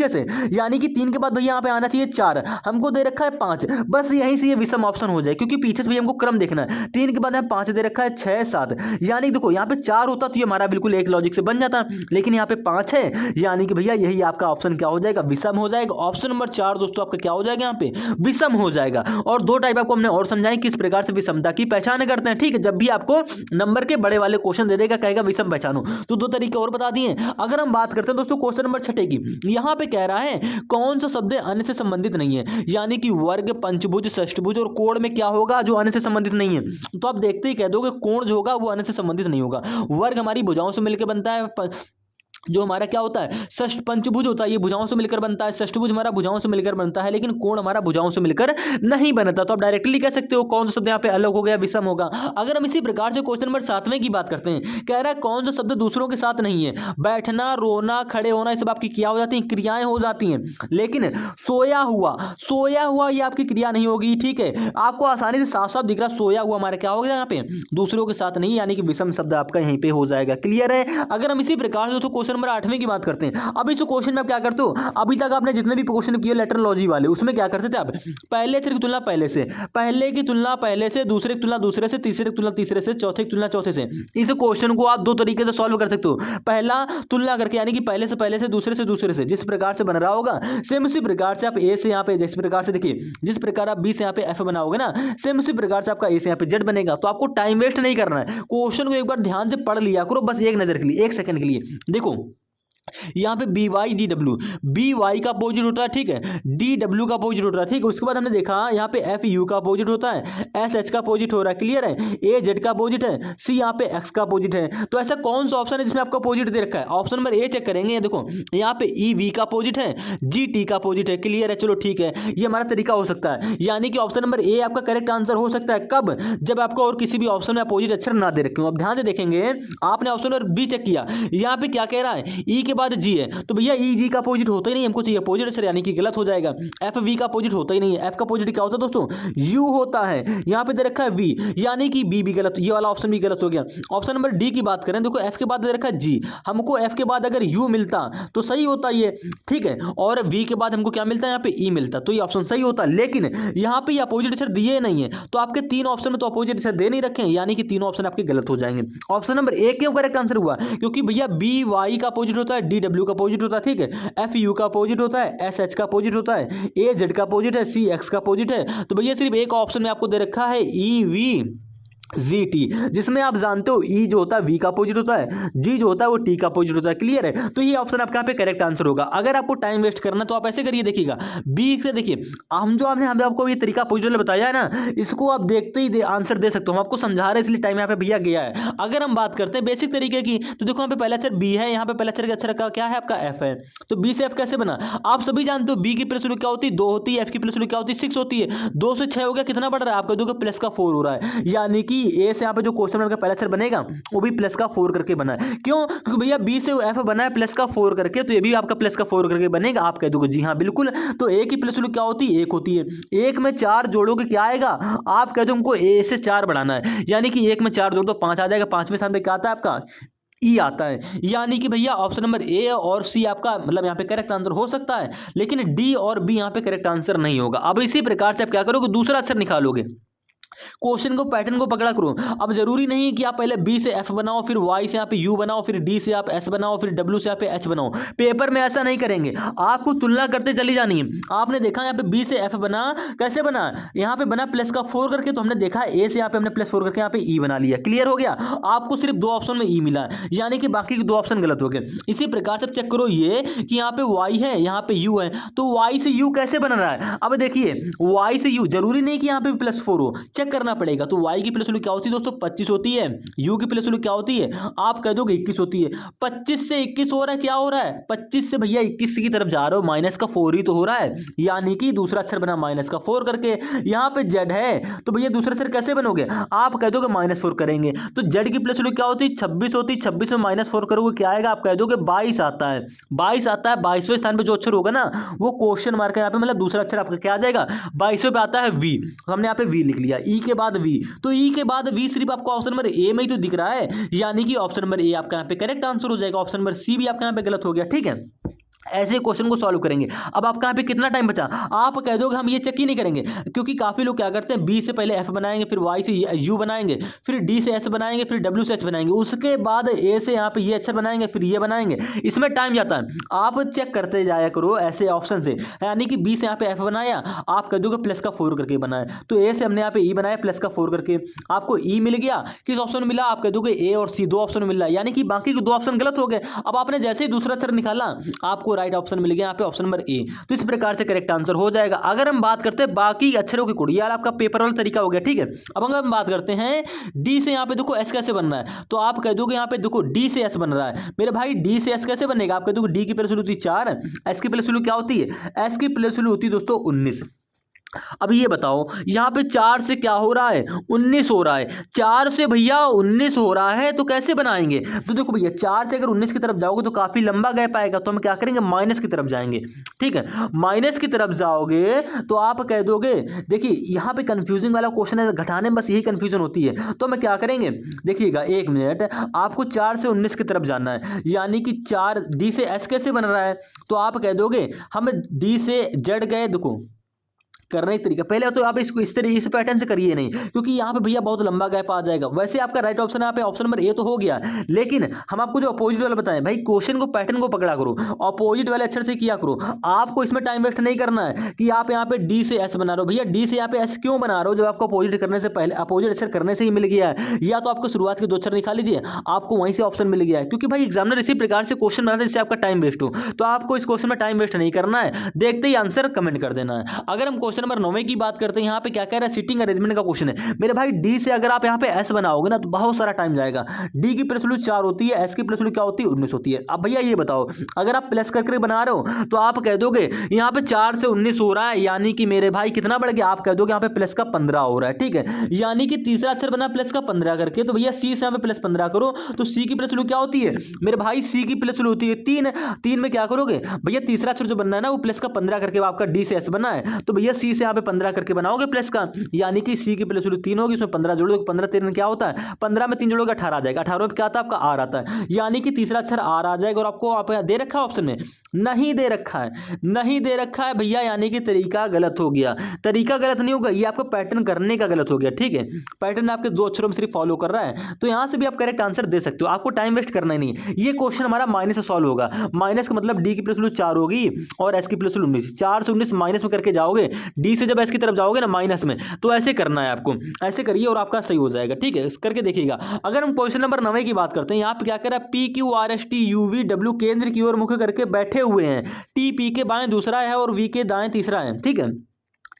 से, यानी कि 3 के बाद भैया यहाँ पे आना चाहिए 4, हमको दे रखा है 5, बस यहीं से ये विषम ऑप्शन हो जाए, क्योंकि पीछे से भी हमको क्रम देखना है। 3 के बाद यहाँ 5 दे रखा है, 6 7, यानी देखो यहाँ पे 4 होता तो ये हमारा बिल्कुल एक लॉजिक से बन जाता, लेकिन यहाँ पे 5 है, यानी कि भैया यही आपका ऑप्शन क्या हो जाएगा, विषम हो जाएगा। ऑप्शन नंबर 4 दोस्तों आपका क्या हो जाएगा, यहाँ पे विषम हो जाएगा। और 2 टाइप आपको हमने और समझाएं किस प्रकार से विषमता की पहचान करते हैं, ठीक है। जब भी आपको नंबर के बड़े वाले क्वेश्चन दे देगा, कहेगा विषम पहचानो, तो 2 तरीके और बता दिए। अगर हम बात करते हैं दोस्तों क्वेश्चन नंबर 6 की, यहाँ पे कह रहा है कौन सा शब्द अन्य से संबंधित नहीं है, यानी कि वर्ग, पंचभुज, षष्ठभुज और कोण में क्या होगा जो अन्य से संबंधित नहीं है। तो आप देखते ही कह दोगे कोण जो होगा वो अन्य से संबंधित नहीं होगा। वर्ग हमारी भुजाओं से मिलकर बनता है, जो हमारा क्या होता है षष्ठ पंचभुज होता है, ये भुजाओं से मिलकर बनता है। षष्ठभुज हमारा भुजाओं से मिलकर बनता है, लेकिन कोण हमारा भुजाओं से मिलकर नहीं बनता। तो आप डायरेक्टली कह सकते हो कौन सा शब्द यहाँ पे अलग हो गया, विषम होगा। अगर हम इसी प्रकार से क्वेश्चन नंबर 7वें की बात करते हैं, कह रहा है कौन सा शब्द दूसरों के साथ नहीं है। बैठना, रोना, खड़े होना, ये सब आपकी क्या हो जाती है, क्रियाएं हो जाती हैं। लेकिन सोया हुआ, सोया हुआ ये आपकी क्रिया नहीं होगी। ठीक है, आपको आसानी से साफ साफ दिख रहा, सोया हुआ हमारा क्या हो गया यहाँ पे, दूसरों के साथ नहीं, यानी कि विषम शब्द आपका यहीं पे हो जाएगा। क्लियर है। अगर हम इसी प्रकार से क्वेश्चन नंबर 8वें की बात करते हैं, अब इस क्वेश्चन में आप क्या करते हो, अभी तक आपने जितने भी क्वेश्चन किए लेटरलॉजी वाले, उसमें क्या करते थे आप, पहले अक्षर की तुलना पहले से, पहले की तुलना पहले से, दूसरे की तुलना दूसरे से, तीसरे की तुलना तीसरे से, चौथे की तुलना चौथे से। इस क्वेश्चन को आप दो तरीके से सॉल्व कर सकते हो। पहला तुलना करके, यानी कि पहले से, दूसरे से दूसरे से, जिस प्रकार से बन रहा होगा सेम उसी प्रकार से आप ए से यहाँ पे, जिस प्रकार से देखिए, जिस प्रकार आप बी से यहाँ पे एफ बनाओगे ना, सेम उसी प्रकार से आपका ए से यहाँ पे जेड बनेगा। तो आपको टाइम वेस्ट नहीं करना है, क्वेश्चन को एक बार ध्यान से पढ़ लिया करो, बस एक नजर के लिए, एक सेकंड के लिए। देखो यहाँ पे B Y D W, B Y का अपोजिट होता है, ठीक है, डी डब्ल्यू का अपोजिट होता है, ठीक है। उसके बाद हमने देखा यहाँ पे एफ यू का अपोजिट होता है, एस एच का अपोजिट हो रहा है। क्लियर है। ए जेड का अपोजिट है, सी यहाँ पे एक्स का अपोजिट है। तो ऐसा कौन सा ऑप्शन है जिसमें आपका अपोजिट दे रखा है, ऑप्शन नंबर ए चेक करेंगे। देखो यहाँ पे ई वी का अपोजिट है, जी टी का अपोजिट है। क्लियर है, चलो ठीक है, ये हमारा तरीका हो सकता है, यानी कि ऑप्शन नंबर ए आपका करेक्ट आंसर हो सकता है। कब, जब आपको और किसी भी ऑप्शन में अपोजिट अक्षर ना दे रखे हो। अब ध्यान से देखेंगे, आपने ऑप्शन नंबर बी चेक किया, यहाँ पे क्या कह रहा है, ई के बाद जी है, तो भैया ई जी का अपोजिट होता ही नहीं, हमको चाहिए अपोजिट अक्षर, यानी कि गलत हो जाएगा। एफ वी का अपोजिट होता ही नहीं है, एफ का अपोजिट क्या होता है दोस्तों, यू होता है। यहाँ पे दे रखा है वी, यानी कि बी भी गलत, ये वाला ऑप्शन भी गलत हो गया। ऑप्शन नंबर डी की बात करें, देखो एफ के बाद दे रखा है जी, हमको एफ के बाद अगर यू मिलता तो सही होता ये, ठीक है, और वी के बाद हमको क्या मिलता है, यहाँ पे ई मिलता, तो ये ऑप्शन सही होता। लेकिन यहाँ पे अपोजिट अक्षर दिए नहीं है, तो आपके तीन ऑप्शन में तो अपोजिट अक्षर दे नहीं रखे हैं, यानी कि तीन ऑप्शन आपके गलत हो जाएंगे। ऑप्शन नंबर ए क्यों करेक्ट आंसर हुआ, क्योंकि भैया बी वाई का अपोजिट होता है, डी डब्ल्यू का अपोजिट होता है, ठीक है, एफ यू का अपोजिट होता है, एस एच का अपोजिट होता है, ए जेड का अपोजिट है, सी एक्स का अपोजिट है। तो भैया सिर्फ एक ऑप्शन में आपको दे रखा है ई वी जी टी, जिसमें आप जानते हो ई जो होता है वी का अपोजिट होता है, जी जो होता है वो टी का अपोजिट होता है। क्लियर है। तो ये ऑप्शन आपका यहाँ पे करेक्ट आंसर होगा। अगर आपको टाइम वेस्ट करना तो आप ऐसे करिए, देखिएगा बी से, देखिए हमने आपको ये तरीका अपोजिट बताया है ना, इसको आप देखते ही आंसर दे सकते हो। हम आपको समझा रहे इसलिए टाइम यहाँ पे भैया गया है। अगर हम बात करते हैं बेसिक तरीके की, तो देखो यहाँ पे पहला अक्षर बी है, यहाँ पे पहला अक्षर का अक्षर का क्या है आपका एफ है, तो बी से एफ कैसे बना, आप सभी जानते हो बी की प्लस वैल्यू क्या होती है, 2 होती है, एफ की प्लस वैल्यू क्या होती है, 6 होती है। 2 से 6 हो गया, कितना बढ़ रहा है, आप कह दोगे प्लस का 4 हो रहा है, यानी कि ए से यहाँ पे जो क्वेश्चन नंबर का पहला अक्षर बनेगा वो भी प्लस का 4 करके बना है। क्यों, क्योंकि भैया बी से एफ बना है प्लस का 4 करके, तो ये भी आपका प्लस का 4 करके बनेगा। आप कह दोगे जी हाँ बिल्कुल, तो ए की प्लस वैल्यू क्या होती है, 1 होती है। 1 में 4 जोड़ोगे क्या आएगा, आप कह दो हमको ए से 4 बढ़ाना है, यानी कि 1 में 4 जोड़ दो 5 आ जाएगा, 5वें स्थान पे क्या आता है आपका ई आता है। यानी कि भैया ऑप्शन नंबर ए और सी आपका मतलब यहाँ पे करेक्ट आंसर हो सकता है, लेकिन डी और बी यहाँ पे करेक्ट आंसर नहीं होगा। अब इसी प्रकार से आप क्या करोगे, दूसरा अक्षर निकालोगे, क्वेश्चन को पैटर्न को पकड़ा करो। अब जरूरी नहीं है कि आप पहले बी से एफ बनाओ, फिर वाई से यहाँ पे यू बनाओ, फिर डी से आप एस बनाओ, फिर डब्ल्यू से यहाँ पे एच बनाओ। पेपर में ऐसा नहीं करेंगे, आपको तुलना करते चली जानी है। आपने देखा यहाँ पे बी से एफ बना, कैसे बना, यहाँ पे बना प्लस का 4 करके, तो हमने देखा ए से यहाँ पे हमने प्लस 4 करके यहाँ पे ई बना लिया। क्लियर हो गया। आपको सिर्फ 2 ऑप्शन में ई मिला, यानी कि बाकी के 2 ऑप्शन गलत हो गए। इसी प्रकार से चेक करो ये कि यहाँ पे वाई है, यहाँ पे यू है, तो वाई से यू कैसे बन रहा है। अब देखिए वाई से यू, जरूरी नहीं कि यहाँ पे प्लस 4 हो, चेक करना पड़ेगा। तो y की प्लस वैल्यू क्या होती है दोस्तों, 25 होती है। u की प्लस वैल्यू क्या होती है, आप कह दोगे 21 होती है। 25 से 21 हो रहा है, क्या हो रहा है, 25 से भैया 21 की तरफ जा रहे हो, माइनस का 4 ही तो हो रहा है, यानी कि दूसरा अक्षर बना माइनस का 4 करके। यहाँ पे z है, तो भैया दूसरा अक्षर कैसे बनोगे, आप कह दोगे -4 करेंगे। तो z की प्लस वैल्यू क्या होती है, 26 होती है। 26 में -4 करोगे क्या आएगा, आप कह दोगे 22 आता है। 22 आता है। 22वें स्थान पे जो अक्षर होगा ना वो क्वेश्चन मार्क है यहाँ पे, मतलब दूसरा अक्षर आपका क्या आ जाएगा, 22वें पे आता है v, तो हमने यहाँ पे v लिख लिया। ई के बाद v, तो ई के बाद वी सिर्फ आपको ऑप्शन नंबर ए में ही तो दिख रहा है, यानी कि ऑप्शन नंबर ए आपका यहाँ पे करेक्ट आंसर हो जाएगा। ऑप्शन नंबर सी भी आपका यहाँ पे गलत हो गया। ठीक है, ऐसे क्वेश्चन को सॉल्व करेंगे। अब आपका यहाँ पे कितना टाइम बचा, आप कह दोगे हम ये चेक ही नहीं करेंगे, क्योंकि काफी लोग क्या करते हैं बी से पहले एफ बनाएंगे, फिर वाई से यू बनाएंगे, फिर डी से एस बनाएंगे, फिर डब्ल्यू से एच बनाएंगे, उसके बाद ए से यहाँ पे ये अक्षर बनाएंगे, फिर ये बनाएंगे। इसमें टाइम जाता है। आप चेक करते जाया करो ऐसे ऑप्शन से, यानी कि बी से यहाँ पे एफ बनाया, आप कह दोगे प्लस का 4 करके बनाया, तो ए से हमने यहाँ पे ई बनाया प्लस का 4 करके, आपको ई मिल गया। किस ऑप्शन में मिला, आप कह दोगे ए और सी, 2 ऑप्शन मिल रहा है, यानी कि बाकी के 2 ऑप्शन गलत हो गए। अब आपने जैसे ही दूसरा अक्षर निकाला, आपको राइट ऑप्शन मिल गया यहाँ पे ऑप्शन नंबर ए। तो इस प्रकार से करेक्ट आंसर हो जाएगा। अगर हम बात करते हैं बाकी अक्षरों की कोड, यार आपका पेपर वाला तरीका हो गया, ठीक है। अब अगर हम बात करते हैं डी से, यहाँ पे देखो एस कैसे बन रहा है, तो आप कह दोगे यहाँ पे देखो डी से एस बन रहा है मेरे भाई। डी से एस कैसे बनेगा, आप कह दोगे डी की प्लस वैल्यू होती है 4, एस की प्लस वैल्यू क्या होती है, एस की प्लस वैल्यू होती है दोस्तों 19। अब ये बताओ यहाँ पे 4 से क्या हो रहा है, 19 हो रहा है। 4 से भैया 19 हो रहा है तो कैसे बनाएंगे, तो देखो भैया 4 से अगर 19 की तरफ जाओगे तो काफी लंबा गैप आएगा, तो हम क्या करेंगे माइनस की तरफ जाएंगे, ठीक है। माइनस की तरफ जाओगे तो आप कह दोगे, देखिए यहाँ पे कंफ्यूजिंग वाला क्वेश्चन है, घटाने में बस यही कंफ्यूजन होती है। तो हम क्या करेंगे, देखिएगा 1 मिनट, आपको 4 से 19 की तरफ जाना है, यानी कि 4 डी से एस कैसे बन रहा है, तो आप कह दोगे हम डी से जेड गए। देखो करने का तरीका पहले तो आप इसको इस तरीके इस पैटर्न से करिए नहीं, क्योंकि यहाँ पे भैया बहुत लंबा गैप आ जाएगा। वैसे आपका राइट ऑप्शन यहाँ पे ऑप्शन नंबर ए तो हो गया, लेकिन हम आपको जो अपोजिट वाला बताएं भाई, क्वेश्चन को पैटर्न को पकड़ा करो, अपोजिट वाले अक्षर से किया करो। आपको इसमें टाइम वेस्ट नहीं करना है कि आप यहाँ पे डी से एस बना रहे हो। भैया डी से यहाँ पे एस क्यों बना रहे हो, जब आपको अपोजिट करने से पहले अपोजिट अक्षर करने से ही मिल गया है, या तो आपको शुरुआत के 2 अक्षर निकाल लीजिए, आपको वहीं से ऑप्शन मिल गया है। क्योंकि भाई एग्जामिनर इसी प्रकार से क्वेश्चन बनाते हैं जिससे आपका टाइम वेस्ट हो, तो आपको इस क्वेश्चन में टाइम वेस्ट नहीं करना है, देखते ही आंसर कमेंट कर देना है। अगर हम क्वेश्चन नंबर 9 की बात करते हैं, यहाँ पे क्या कह रहा है, सीटिंग अरेंजमेंट का क्वेश्चन है मेरे भाई। डी से अगर आप यहाँ पे एस बनाओगे ना तो बहुत सारा टाइम जाएगा। डी की प्लस वैल्यू 4 होती है, एस की प्लस वैल्यू क्या होती है 19 होती है। अब भैया ये बताओ, अगर आप प्लस करके बना रहे हो तो आप कह दोगे यहाँ पे 4 से 19 हो रहा है, यानी कि मेरे भाई कितना बढ़ गया, आप कह दोगे यहाँ पे प्लस का 15 हो रहा है, ठीक है। यानी कि तीसरा अक्षर बना प्लस का 15 करके, तो भैया सी से यहाँ पे प्लस 15 करो, तो सी की प्लस वैल्यू क्या होती है मेरे भाई, सी की प्लस वैल्यू होती है 3 में क्या करोगे भैया, तीसरा अक्षर जो बनना है ना वो प्लस का 15 करके आपका डी से एस बना है, तो भैया सी से यहाँ पे 15 करके बनाओगे प्लस का, यानी कि सी की प्लस वैल्यू 3 होगी, उसमें 15 जोड़ोगे, 15 3 क्या होता है 15 में 3 जोड़ोगे 18 आ जाएगा, 18 में क्या आता है आपका आर आता है, यानी कि तीसरा अक्षर आर आ जाएगा। और आपको आप दे रखा है ऑप्शन में, नहीं दे रखा है, नहीं दे रखा है भैया, यानी कि तरीका गलत हो गया। तरीका गलत नहीं होगा, ये आपका पैटर्न करने का गलत हो गया, ठीक है। पैटर्न आपके 2 अक्षरों में सिर्फ फॉलो कर रहा है, तो यहां से भी आप करेक्ट आंसर दे सकते हो, आपको टाइम वेस्ट करना ही नहीं है। ये क्वेश्चन हमारा माइनस से सॉल्व होगा, माइनस का मतलब डी की प्लस वैल्यू 4 होगी और एस की प्लस वैल्यू 19, 4 से 19 माइनस में करके जाओगे, डी से जब एस की तरफ जाओगे ना माइनस में, तो ऐसे करना है आपको, ऐसे करिए और आपका सही हो जाएगा, ठीक है। करके देखिएगा। अगर हम क्वेश्चन नंबर 9 की बात करते हैं, यहाँ पे क्या कर रहा है, P Q R S T U V W केंद्र की ओर मुख करके बैठे हुए हैं, टी पी के बाएं दूसरा है और वी के दाएं तीसरा है, ठीक है।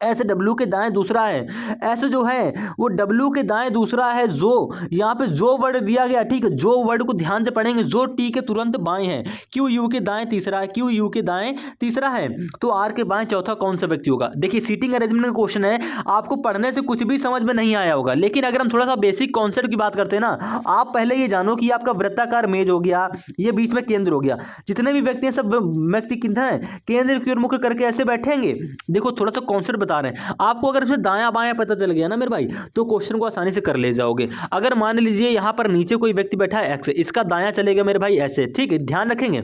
ऐसे डब्ल्यू के दाएं दूसरा है, ऐसे जो है वो डब्ल्यू के दाएं दूसरा है, जो यहाँ पे जो वर्ड दिया गया, ठीक है, जो वर्ड को ध्यान से पढ़ेंगे, जो टी के तुरंत बाएं है, क्यू यू के दाएं तीसरा है, क्यू यू के दाएं तीसरा है, तो आर के बाएं चौथा कौन सा व्यक्ति होगा। देखिए सीटिंग अरेंजमेंट का क्वेश्चन है, आपको पढ़ने से कुछ भी समझ में नहीं आया होगा, लेकिन अगर हम थोड़ा सा बेसिक कॉन्सेप्ट की बात करते हैं ना, आप पहले ये जानो कि आपका वृत्ताकार मेज हो गया, ये बीच में केंद्र हो गया, जितने भी व्यक्ति हैं सब व्यक्ति कितना है केंद्र की ओर मुख करके ऐसे बैठेंगे। देखो थोड़ा सा कॉन्सेप्ट बता रहे हैं आपको, अगर इसमें दायां बायां पता चल गया ना मेरे भाई, तो क्वेश्चन को आसानी से कर ले जाओगे। अगर मान लीजिए यहाँ पर नीचे कोई व्यक्ति बैठा है एक्स, इसका दायां चलेगा मेरे भाई ऐसे, ठीक है, ध्यान रखेंगे,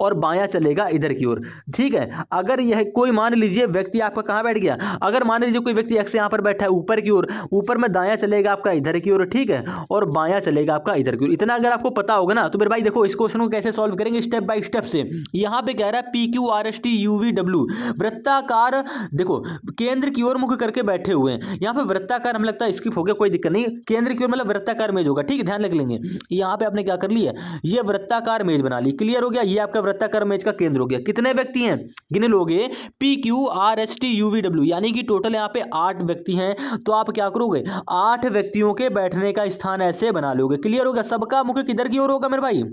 और बायां चलेगा इधर की ओर, ठीक है। अगर यह कोई मान लीजिए व्यक्ति आपका कहाँ बैठ गया, अगर मान लीजिए कोई व्यक्ति एक्स यहाँ पर बैठा है ऊपर की ओर, ऊपर में दायां चलेगा आपका इधर की ओर, ठीक है, और बायां चलेगा आपका इधर की ओर। इतना अगर आपको पता होगा ना तो मेरे भाई देखो इस क्वेश्चन को कैसे सॉल्व करेंगे स्टेप बाय स्टेप से। यहाँ पे कह रहा है P Q R S T U V W वृत्ताकार, देखो केंद्र की ओर मुख करके बैठे हुए हैं, यहाँ पे वृत्ताकार हम लगता है स्किप हो गया, कोई दिक्कत नहीं, केंद्र की ओर मतलब वृत्ताकार मेज होगा, ठीक है, ध्यान रख लेंगे। यहाँ पे आपने क्या कर लिया, ये वृत्ताकार मेज बना ली, क्लियर हो गया, ये आपका वृत्ताकार मेज का केंद्र हो गया। कितने व्यक्ति हैं गिन लोगे, P Q R S T U V W, यानी कि टोटल यहाँ पे 8 व्यक्ति हैं, तो आप क्या करोगे 8 व्यक्तियों के बैठने का स्थान ऐसे बना लोगे, क्लियर हो गया। सबका मुख किधर की ओर होगा मेरे भाई,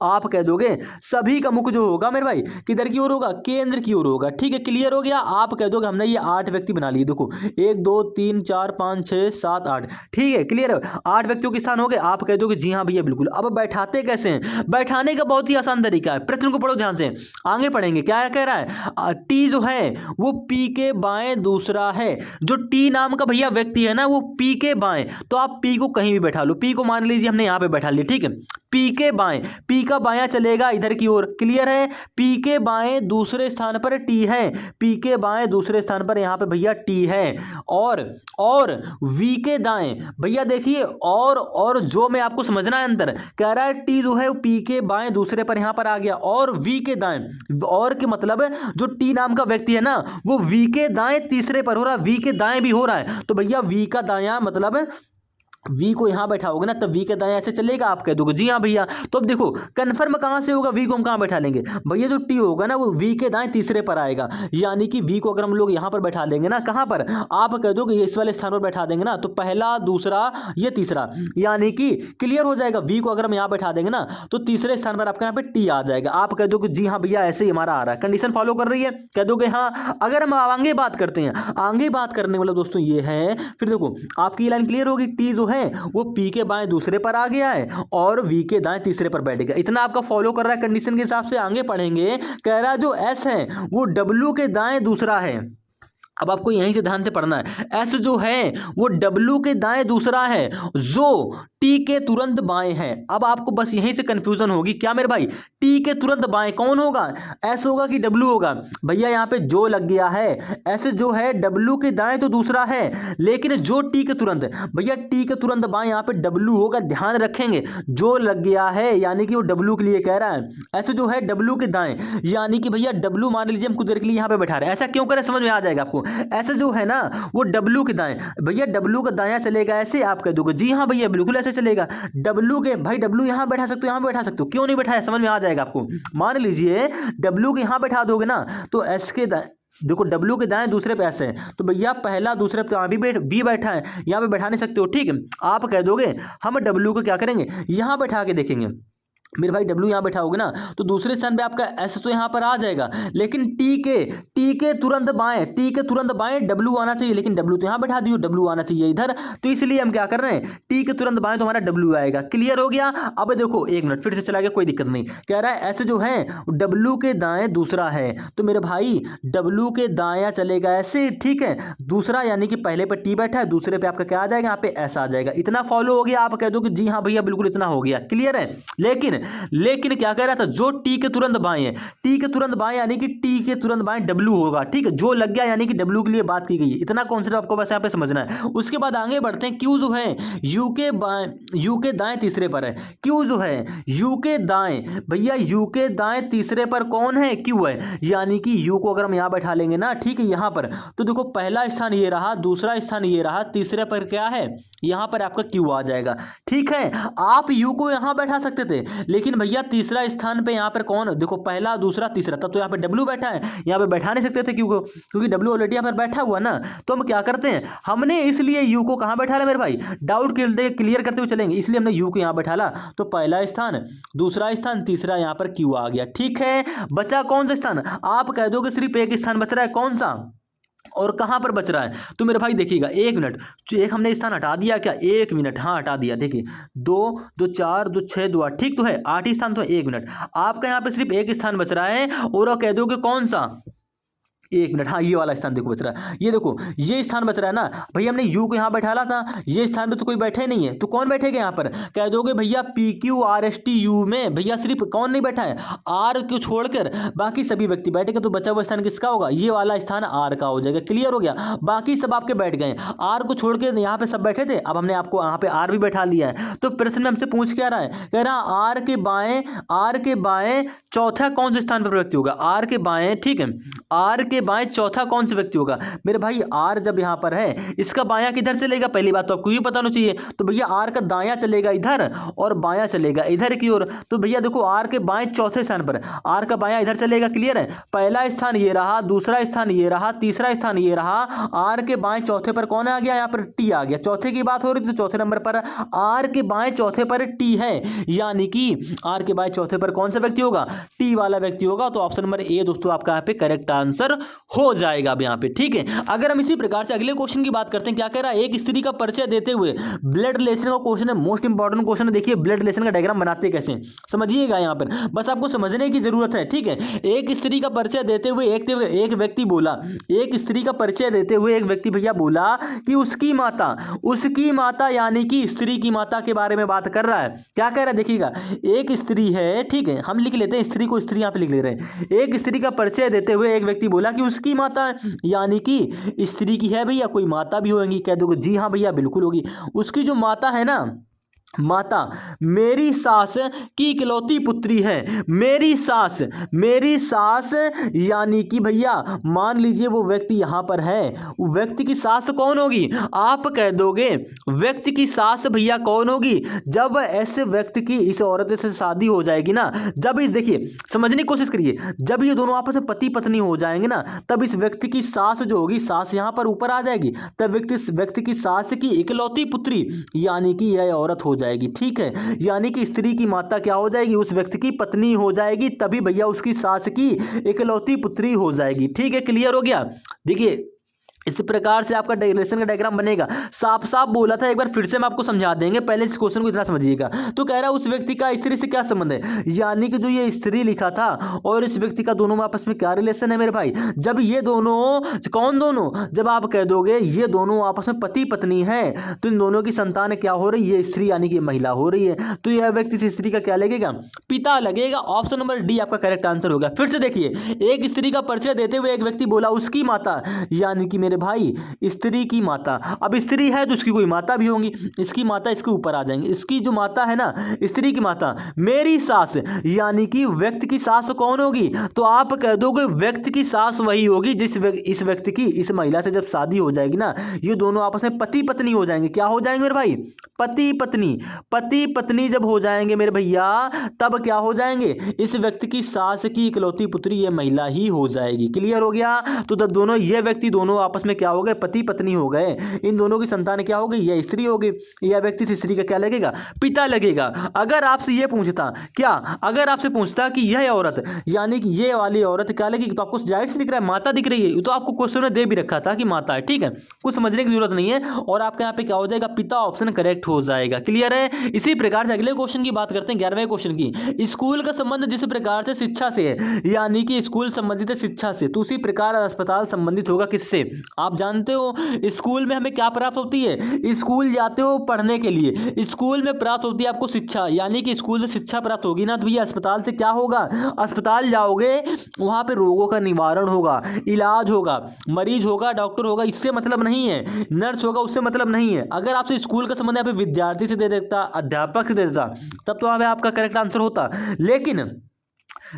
आप कह दोगे सभी का मुख जो होगा मेरे भाई किधर की ओर होगा, केंद्र की ओर होगा, ठीक है, क्लियर हो गया। आप कह दोगे हमने ये 8 व्यक्ति बना लिए, देखो 1 2 3 4 5 6 7 8, ठीक है, क्लियर है, 8 व्यक्तियों के स्थान हो गए। आप कह दोगे जी हाँ भैया बिल्कुल। अब बैठाते कैसे हैं, बैठाने का बहुत ही आसान तरीका है, प्रश्न को पढ़ो ध्यान से, आगे पढ़ेंगे। क्या कह रहा है, टी जो है वो पी के बाएं दूसरा है, जो टी नाम का भैया व्यक्ति है ना वो पी के बाएं, तो आप पी को कहीं भी बैठा लो, पी को मान लीजिए हमने यहाँ पे बैठा लिया, ठीक है, पी के बाएं, पी का बायां चलेगा इधर की ओर, क्लियर है। पी के बाएं दूसरे स्थान पर टी है, पी के बाएं दूसरे स्थान पर यहाँ पे भैया टी है, और वी के दाएं भैया देखिए, और जो मैं आपको समझना है अंदर कह रहा है टी जो है वो पी के बाएं दूसरे पर यहाँ पर आ गया, और वी के दाएं, और के मतलब जो टी नाम का व्यक्ति है ना वो वी के दाएं तीसरे पर हो रहा है, वी के दाएं भी हो रहा है, तो भैया वी का दायां मतलब वी को यहाँ बैठाओगे ना तब वी के दाएं ऐसे चलेगा, आप कह दोगे जी हाँ भैया। तो अब देखो कन्फर्म कहाँ से होगा, वी को हम कहाँ बैठा लेंगे भैया, जो टी होगा ना वो वी के दाएं तीसरे पर आएगा, यानी कि वी को अगर हम लोग यहाँ पर बैठा देंगे ना, कहाँ पर आप कह दोगे इस वाले स्थान पर बैठा देंगे ना, तो पहला दूसरा ये तीसरा, यानी कि क्लियर हो जाएगा। वी को अगर हम यहाँ बैठा देंगे ना तो तीसरे स्थान पर आपके यहाँ पे टी आ जाएगा, आप कह दोगे जी हाँ भैया ऐसे ही हमारा आ रहा है, कंडीशन फॉलो कर रही है, कह दोगे हाँ। अगर हम आगे बात करते हैं, आगे बात करने वाला दोस्तों ये है, फिर देखो आपकी लाइन क्लियर होगी, टी जो है वो पी के बाएं दूसरे पर आ गया है और वी के दाएं तीसरे पर बैठ गया, इतना आपका फॉलो कर रहा है कंडीशन के हिसाब से। आगे पढ़ेंगे, कह रहा है जो एस है वो डब्ल्यू के दाएं दूसरा है, अब आपको यहीं से ध्यान से पढ़ना है, एस जो है वो डब्ल्यू के दाएं दूसरा है जो टी के तुरंत बाएं है। अब आपको बस यहीं से कंफ्यूजन होगी, क्या मेरे भाई टी के तुरंत बाएं कौन होगा, एस होगा कि डब्ल्यू होगा, भैया यहाँ पे जो लग गया है, एस जो है डब्ल्यू के दाएं तो दूसरा है, लेकिन जो टी के तुरंत, भैया टी के तुरंत बाएं यहाँ पे डब्ल्यू होगा, ध्यान रखेंगे जो लग गया है यानी कि वो डब्ल्यू के लिए कह रहा है, एस जो है डब्ल्यू के दाएं, यानी कि भैया डब्ल्यू मान लीजिए हम कुछ देर के लिए यहाँ पे बैठा रहे हैं, ऐसा क्यों करें समझ में आ जाएगा आपको, ऐसे जो है ना वो डब्ल्यू के दाएं, भैया डब्ल्यू का दायां चलेगा ऐसे, आप कह दोगे जी हाँ भैया बिल्कुल ऐसे चलेगा, डब्ल्यू के भाई डब्ल्यू यहां बैठा सकते हो, यहां बैठा सकते हो, क्यों नहीं बैठाया समझ में आ जाएगा आपको। मान लीजिए डब्ल्यू के यहां बैठा दोगे ना तो एस के देखो डब्ल्यू के दाएं दूसरे पे एस है, तो भैया पहला दूसरे पे यहाँ बी बैठा है, यहाँ पे बैठा नहीं सकते हो, ठीक है। आप कह दोगे हम डब्ल्यू को क्या करेंगे यहाँ बैठा के देखेंगे, मेरे भाई डब्ल्यू यहाँ बैठाओगे ना तो दूसरे स्थान पे आपका एस तो यहाँ पर आ जाएगा, लेकिन टी के तुरंत बाएं डब्ल्यू आना चाहिए, लेकिन डब्ल्यू तो यहाँ बैठा दियो, डब्ल्यू आना चाहिए इधर, तो इसलिए हम क्या कर रहे हैं टी के तुरंत बाएं तो हमारा डब्ल्यू आएगा, क्लियर हो गया। अब देखो एक मिनट फिर से चला गया, कोई दिक्कत नहीं, कह रहा है एस जो है डब्ल्यू के दाएं दूसरा है, तो मेरे भाई डब्ल्यू के दायां चलेगा ऐसे, ठीक है, दूसरा यानी कि पहले पे टी बैठा है, दूसरे पे आपका क्या आ जाएगा यहाँ पे एस आ जाएगा, इतना फॉलो हो गया, आप कह दो कि जी हाँ भैया बिल्कुल इतना हो गया, क्लियर है। लेकिन क्या कह रहा था, जो टी के तुरंत बाएं है, टी के तुरंत बाएं यानी कि टी के तुरंत बाएं डब्ल्यू होगा, ठीक है, जो लग गया यानी कि डब्ल्यू के लिए बात की गई है, इतना कॉन्सेप्ट आपको बस यहाँ पे समझना है। उसके बाद आगे बढ़ते हैं, क्यू जो है यू के दाएं तीसरे पर है, क्यू जो है यू के दाएं, भैया यू के दाएं तीसरे पर कौन है, क्यू है, यानी कि यू को अगर हम यहाँ बैठा लेंगे ना, ठीक है, यहाँ पर तो देखो पहला स्थान ये रहा, दूसरा स्थान ये रहा, तीसरे पर क्या है यहाँ पर आपका क्यू आ जाएगा, ठीक है। आप यू को यहाँ बैठा सकते थे, लेकिन भैया तीसरा स्थान पे यहाँ पर कौन, देखो पहला दूसरा तीसरा, तब तो यहाँ पे डब्ल्यू बैठा है, यहाँ पे बैठा नहीं सकते थे क्यू को, क्योंकि डब्ल्यू ऑलरेडी यहाँ पर बैठा हुआ ना। तो हम क्या करते हैं, हमने इसलिए यू को कहाँ बैठा मेरे भाई, डाउट क्लियर करते हुए चलेंगे, इसलिए हमने यू को यहाँ बैठा ला, तो पहला स्थान दूसरा स्थान तीसरा यहाँ पर क्यू आ गया, ठीक है। बचा कौन सा स्थान, आप कह दोगे सिर्फ एक स्थान बच रहा है, कौन सा और कहां पर बच रहा है, तो मेरे भाई देखिएगा एक मिनट, एक हमने स्थान हटा दिया क्या, एक मिनट, हाँ हटा दिया, देखिए 2 2 4 2 6 2 8, ठीक तो है, 8 ही स्थान तो है, एक मिनट आपका यहाँ पे सिर्फ एक स्थान बच रहा है, और कह दोगे कौन सा, एक मिनट, हाँ ये वाला स्थान देखो बच रहा है, ये देखो ये स्थान बच रहा है ना भैया, हमने यू को यहाँ बैठाला था, ये स्थान पे तो कोई बैठे नहीं है, तो कौन बैठेगा यहाँ पर, कह दोगे भैया P Q R S T U में भैया सिर्फ कौन नहीं बैठा है, आर को छोड़कर बाकी सभी व्यक्ति बैठेंगे, तो बचा हुआ स्थान किसका होगा, ये वाला स्थान आर का हो जाएगा, क्लियर हो गया। बाकी सब आपके बैठ गए, आर को छोड़ के यहाँ पे सब बैठे थे, अब हमने आपको यहाँ पे आर भी बैठा लिया है। तो प्रश्न में हमसे पूछ क्या रहा है, कह रहा आर के बाएं चौथा कौन से स्थान पर व्यक्ति होगा, आर के बाएं, ठीक है, आर के बाएं चौथा कौन सा व्यक्ति होगा, मेरे भाई आर जब यहां पर है इसका बायां किधर चलेगा, पहली बात तो आपको ये पता होना चाहिए, तो भैया आर का दायां चलेगा इधर और बायां चलेगा इधर की ओर, तो भैया देखो आर के बाएं चौथे स्थान पर आर का बायां इधर चलेगा, क्लियर है। पहला स्थान ये रहा, दूसरा स्थान ये रहा, तीसरा स्थान ये रहा, आर के बाएं चौथे पर कौन आ गया, यहाँ पर टी आ गया, चौथे की बात हो रही थी, तो चौथे नंबर पर आर के बाएं चौथे पर टी है, यानी कि आर के बाएं चौथे पर कौन सा व्यक्ति होगा, टी वाला व्यक्ति होगा। तो ऑप्शन नंबर ए दोस्तों आपका यहाँ पे करेक्ट आंसर हो जाएगा अब यहाँ पे, ठीक है। अगर हम इसी प्रकार से अगले क्वेश्चन की बात करते हैं, क्या कह रहा है, एक स्त्री का परिचय देते हुए ब्लड रिलेशन का क्वेश्चन है, मोस्ट इंपॉर्टेंट क्वेश्चन है। देखिए ब्लड रिलेशन का डायग्राम बनाते कैसे समझिएगा, यहाँ पर बस आपको समझने की जरूरत है, ठीक है। एक स्त्री का परिचय देते हुए एक व्यक्ति बोला, एक स्त्री का परिचय देते हुए एक व्यक्ति भैया बोला कि उसकी माता यानी कि स्त्री की माता के बारे में बात कर रहा है। क्या कह रहा है देखिएगा, एक स्त्री है, ठीक है, हम लिख लेते हैं स्त्री को, स्त्री यहाँ पे लिख ले रहे हैं। एक स्त्री का परिचय देते हुए एक व्यक्ति बोला कि उसकी माता यानी कि स्त्री की है भैया, कोई माता भी होगी, कह दोगे जी हाँ भैया बिल्कुल होगी। उसकी जो माता है ना, माता मेरी सास की इकलौती पुत्री है। मेरी सास यानी कि भैया मान लीजिए वो व्यक्ति यहाँ पर है, वो व्यक्ति की सास कौन होगी? आप कह दोगे व्यक्ति की सास भैया कौन होगी? जब ऐसे व्यक्ति की इस औरत से शादी हो जाएगी ना, जब इस देखिए समझने की कोशिश करिए, जब ये दोनों आपस में पति पत्नी हो जाएंगे ना, तब इस व्यक्ति की सास जो होगी, सास यहाँ पर ऊपर आ जाएगी, तब व्यक्ति की सास की इकलौती पुत्री यानी कि यह औरत हो जाएगी। ठीक है, यानी कि स्त्री की माता क्या हो जाएगी? उस व्यक्ति की पत्नी हो जाएगी, तभी भैया उसकी सास की इकलौती पुत्री हो जाएगी। ठीक है, क्लियर हो गया? देखिए इस प्रकार से आपका रिलेशन का डायग्राम बनेगा। साफ साफ बोला था, एक बार फिर से हम आपको समझा देंगे, पहले इस क्वेश्चन को इतना समझिएगा। तो कह रहा है उस व्यक्ति का स्त्री से क्या संबंध है, यानी कि जो ये स्त्री लिखा था और इस व्यक्ति का दोनों में आपस में क्या रिलेशन है मेरे भाई? जब ये दोनों, कौन दोनों? जब आप कह दोगे ये दोनों आपस में पति पत्नी है, तो इन दोनों की संतान क्या हो रही है? स्त्री यानी कि महिला हो रही है। तो यह व्यक्ति इस स्त्री का क्या लगेगा? पिता लगेगा। ऑप्शन नंबर डी आपका करेक्ट आंसर होगा। फिर से देखिए, एक स्त्री का परिचय देते हुए एक व्यक्ति बोला उसकी माता, यानी कि मेरे भाई स्त्री की माता। अब स्त्री है तो उसकी कोई माता भी होंगी, इसकी माता इसके ऊपर आ जाएंगे। इसकी जो माता है ना, स्त्री की माता मेरी सास, यानी कि व्यक्ति की सास कौन होगी? तो आप कह दोगे व्यक्ति की सास वही होगी जिस इस व्यक्ति की इस महिला से जब शादी हो जाएगी ना, ये दोनों आपस में पति पत्नी हो जाएंगे। क्या हो जाएंगे मेरे भाई? पति पत्नी जब हो जाएंगे मेरे भैया, तब क्या हो जाएंगे? इस व्यक्ति की सास की इकलौती पुत्री ये महिला ही हो जाएगी। क्लियर हो गया? तो तब दोनों ये व्यक्ति दोनों आपस में क्या हो गए? पति पत्नी हो गए। इन दोनों की संतान क्या हो गई? यह स्त्री हो गई। यह व्यक्ति से स्त्री का क्या लगेगा? पिता लगेगा। अगर आपसे यह पूछता, क्या अगर आपसे पूछता कि यह औरत यानी कि ये वाली औरत क्या लगेगी, तो आपको जाहिर से दिख रहा है माता दिख रही है, तो आपको क्वेश्चन में दे भी रखा था कि माता है। ठीक है, कुछ समझने की जरूरत नहीं है, और आपके यहाँ पे क्या हो जाएगा? पिता ऑप्शन करेक्ट हो जाएगा। क्लियर है? इसी प्रकार से अगले क्वेश्चन की बात करते हैं, 11वें क्वेश्चन की। स्कूल का संबंध जिस प्रकार से शिक्षा से है, यानी कि स्कूल संबंधित है शिक्षा से, तो उसी प्रकार अस्पताल संबंधित होगा किससे? आप जानते हो स्कूल में हमें क्या प्राप्त होती है? स्कूल जाते हो पढ़ने के लिए, स्कूल में प्राप्त होती है आपको शिक्षा, यानी कि स्कूल से शिक्षा प्राप्त होगी ना, तो भैया अस्पताल से क्या होगा? अस्पताल जाओगे, वहां पे रोगों का निवारण होगा, इलाज होगा, मरीज होगा, डॉक्टर होगा, इससे मतलब नहीं है, नर्स होगा, उससे मतलब नहीं है। अगर आपसे स्कूल का संबंध यहाँ पे विद्यार्थी से दे देता, अध्यापक से दे देता, तब तो वहां पे आपका करेक्ट आंसर होता।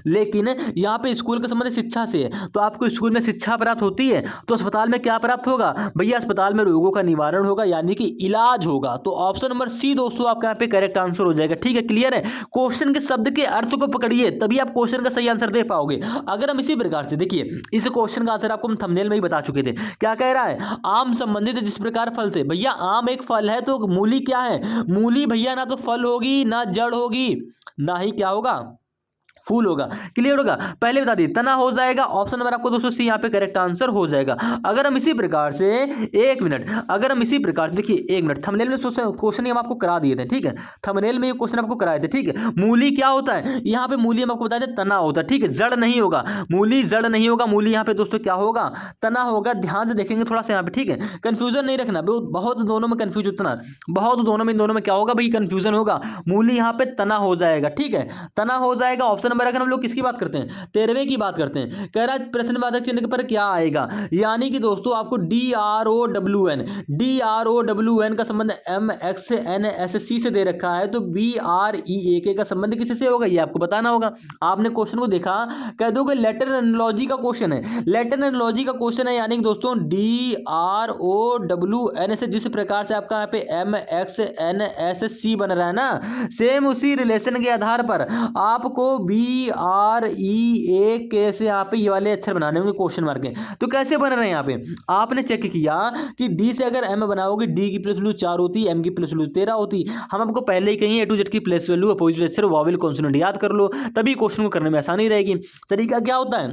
लेकिन यहाँ पे स्कूल का संबंध शिक्षा से है, तो आपको स्कूल में शिक्षा प्राप्त होती है, तो अस्पताल में क्या प्राप्त होगा? भैया अस्पताल में रोगों का निवारण होगा, यानी कि इलाज होगा। तो ऑप्शन नंबर सी दोस्तों आपका यहाँ पे करेक्ट आंसर हो जाएगा। ठीक है, क्लियर है? क्वेश्चन के शब्द के अर्थ को पकड़िए, तभी आप क्वेश्चन का सही आंसर दे पाओगे। अगर हम इसी प्रकार से देखिए, इस क्वेश्चन का आंसर आपको हम थंबनेल में ही बता चुके थे। क्या कह रहा है? आम संबंधित है जिस प्रकार फल से। भैया आम एक फल है, तो मूली क्या है? मूली भैया ना तो फल होगी, ना जड़ होगी, ना ही क्या होगा? फूल होगा। क्लियर होगा? पहले बता दिए, तना हो जाएगा। ऑप्शन नंबर आपको दोस्तों सी यहाँ पे करेक्ट आंसर हो जाएगा। अगर हम इसी प्रकार से अगर हम इसी प्रकार देखिए, 1 मिनट, थंबनेल में क्वेश्चन हम आपको करा दिए थे। ठीक है, थंबनेल में ये क्वेश्चन आपको कराए थे। ठीक है, मूली क्या होता है? यहाँ पे मूली हम आपको बताए थे तना होता है। ठीक है, जड़ नहीं होगा, मूली जड़ नहीं होगा, मूली यहाँ पे दोस्तों क्या होगा? तना होगा। ध्यान से देखेंगे थोड़ा सा यहाँ पे। ठीक है, कंफ्यूजन नहीं रखना, बहुत दोनों में कंफ्यूज उतना, बहुत दोनों में क्या होगा भाई? कंफ्यूजन होगा। मूली यहाँ पे तना हो जाएगा। ठीक है, तना हो जाएगा। ऑप्शन नंबर अगर हम लोग किसकी बात करते हैं? 13वें की बात करते हैं। कह रहा है प्रश्नवाचक चिन्ह पर क्या आएगा, यानी कि दोस्तों आपको DROWN का संबंध MXNSC से दे रखा है, तो BREAK का संबंध किससे होगा ये आपको बताना होगा। आपने क्वेश्चन को देखा, कह दोगे लेटर एनालॉजी का क्वेश्चन है, लेटर एनालॉजी का क्वेश्चन है, यानी कि दोस्तों DROWN से जिस प्रकार से आपका यहाँ पे MXNSC बन रहा है ना, सेम उसी रिलेशन के आधार पर आपको BREAK से यहाँ पे ये वाले अक्षर बनाने होंगे क्वेश्चन मार्क के। तो कैसे बन रहे हैं यहाँ पे? आपने चेक किया कि D से अगर M बनाओगे, D की प्लेस वैल्यू 4 होती, M की प्लेस वैल्यू 13 होती। हम आपको पहले ही कहीं A to Z की प्लेस वैल्यू, अपोजिट अक्षर, वॉवेल, कॉन्सोनेंट याद कर लो, तभी क्वेश्चन को करने में आसानी रहेगी। तरीका क्या होता है?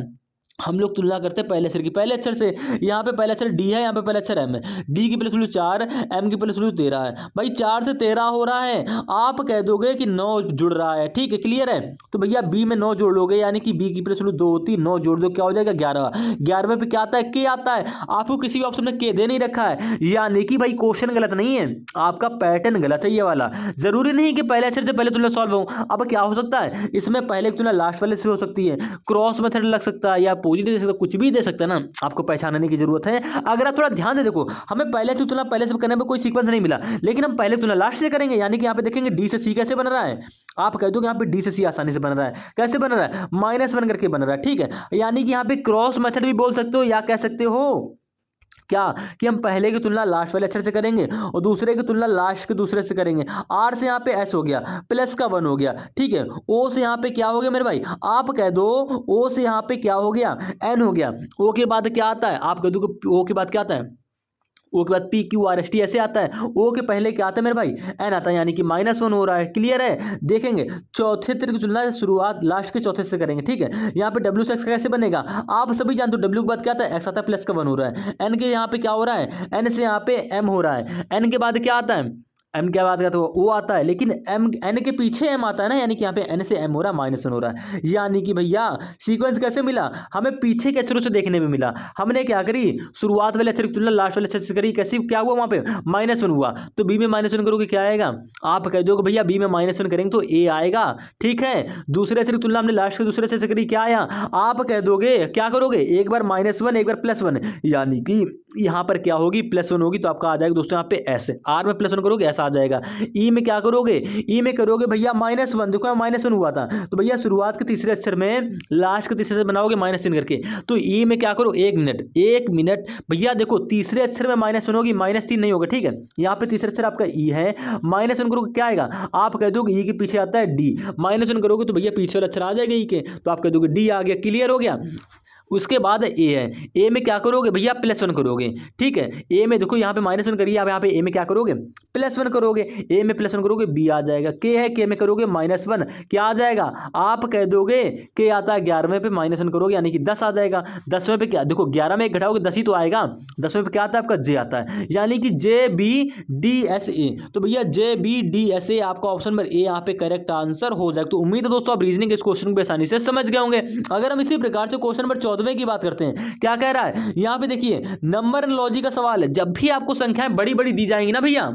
हम लोग तुलना करते हैं पहले अक्षर की, पहले अक्षर से। यहाँ पे पहला अक्षर D है, यहाँ पे पहला अक्षर M है। D की प्लेस वैल्यू 4, M की प्लेस वैल्यू 13 है। भाई 4 से 13 हो रहा है, आप कह दोगे कि 9 जुड़ रहा है। ठीक है, क्लियर है? तो भैया B में 9 जोड़ लोगे, यानी कि B की प्लेस वैल्यू 2 होती, 9 जोड़ दो, क्या हो जाएगा? 11। 11वें पे क्या आता है? K आता है। आपको किसी भी ऑप्शन में K दे नहीं रखा है, यानी कि भाई क्वेश्चन गलत नहीं है, आपका पैटर्न गलत है ये वाला। जरूरी नहीं कि पहले अक्षर से पहले तुलना सॉल्व हो। अब क्या हो सकता है इसमें? पहले तुलना लास्ट वाले से हो सकती है, क्रॉस मेथड लग सकता है, या अपोजिट दे सकता है, कुछ भी दे सकता है ना, आपको पहचानने की जरूरत है। अगर आप थोड़ा ध्यान दे देखो, हमें पहले से तुलना पहले से करने में कोई सीक्वेंस नहीं मिला, लेकिन हम पहले तुलना लास्ट से करेंगे, यानी कि यहाँ पे देखेंगे डी से सी कैसे बन रहा है। आप कह दो कि यहाँ पे डी से सी आसानी से बन रहा है, कैसे बन रहा है, -1 करके बन रहा है, ठीक है। यानी कि यहाँ पे क्रॉस मेथड भी बोल सकते हो, या कह सकते हो क्या कि हम पहले की तुलना लास्ट वाले अक्षर से करेंगे और दूसरे की तुलना लास्ट के दूसरे से करेंगे। आर से यहाँ पे एस हो गया, प्लस का 1 हो गया, ठीक है। ओ से यहाँ पे क्या हो गया मेरे भाई, आप कह दो ओ से यहाँ पे क्या हो गया, एन हो गया। ओ के बाद क्या आता है, आप कह दो कि ओ के बाद क्या आता है, ओ के बाद P Q R S T ऐसे आता है। ओ के पहले क्या आता है मेरे भाई, एन आता है, यानी कि -1 हो रहा है। क्लियर है। देखेंगे चौथे तरह की तुलना शुरुआत लास्ट के चौथे से करेंगे, ठीक है। यहाँ पे डब्ल्यू से एक्स कैसे बनेगा, आप सभी जानते हो, डब्ल्यू के बाद क्या आता है, एक्स आता है, प्लस का 1 हो रहा है। एन के यहाँ पे क्या हो रहा है, एन से यहाँ पे एम हो रहा है। एन के बाद क्या आता है, एम के बाद तो ओ आता है, लेकिन एम एन के पीछे एम आता है ना, यानी कि यहाँ पे एन से एम हो रहा है, -1 हो रहा है। यानी कि भैया सीक्वेंस कैसे मिला, हमें पीछे के अक्षरों से देखने में मिला। हमने क्या करी, शुरुआत वाले अक्षर की तुलना लास्ट वाले अक्षर से करी, कैसी क्या हुआ वहाँ पे -1 हुआ, तो बी में -1 करोगे क्या आएगा, आप कह दो भैया बी में -1 करेंगे तो ए आएगा, ठीक है। दूसरे अक्षर की तुलना हमने लास्ट के दूसरे अक्षर से करी, क्या आया, आप कह दोगे क्या करोगे, एक बार -1 एक बार +1, यानी कि यहाँ पर क्या होगी, +1 होगी, तो आपका आ जाएगा दोस्तों यहाँ पे एस। आर में +1 करोगे ऐसा आ जाएगा। ई में क्या करोगे, ई में करोगे भैया -1, देखो यहाँ -1 हुआ था, तो भैया शुरुआत के तीसरे अक्षर में लास्ट के तीसरे अक्षर बनाओगे -3 करके, तो ई में क्या करो, 1 मिनट भैया देखो तीसरे अक्षर में -1 होगी, -3 नहीं होगा, ठीक है। यहाँ पे तीसरा अक्षर आपका ई है, -1 करोगे क्या आएगा, आप कह दोगे ई के पीछे आता है डी, -1 करोगे तो भैया पीछे वाला अक्षर आ जाएगा ई के, तो आप कह दोगे डी आ गया। क्लियर हो गया। उसके बाद ए है, ए में क्या करोगे भैया +1 करोगे, ठीक है। ए में देखो यहाँ पे -1 करिए, आप यहाँ पे ए में क्या करोगे, +1 करोगे, ए में +1 करोगे, बी आ जाएगा। के है, के में करोगे -1, क्या आ जाएगा, आप कह दोगे के आता है 11वें पे -1 करोगे, यानी कि 10 आ जाएगा। 10वें पे क्या, देखो 11 में 1 घटाओगे 10 ही तो आएगा। 10वें पे क्या आता है आपका जे आता है, यानी कि JBDSA, तो भैया JBDSA आपका ऑप्शन नंबर ए यहाँ पे करेक्ट आंसर हो जाएगा। तो उम्मीद है दोस्तों आप रीजनिंग इस क्वेश्चन को आसानी से समझ गए होंगे। अगर हम इसी प्रकार से क्वेश्चन नंबर 14वें की बात करते हैं, क्या कह रहा है यहाँ पे देखिए, नंबर एंड लॉजिक का सवाल है। जब भी आपको संख्याएं बड़ी बड़ी दी जाएंगी ना भैया,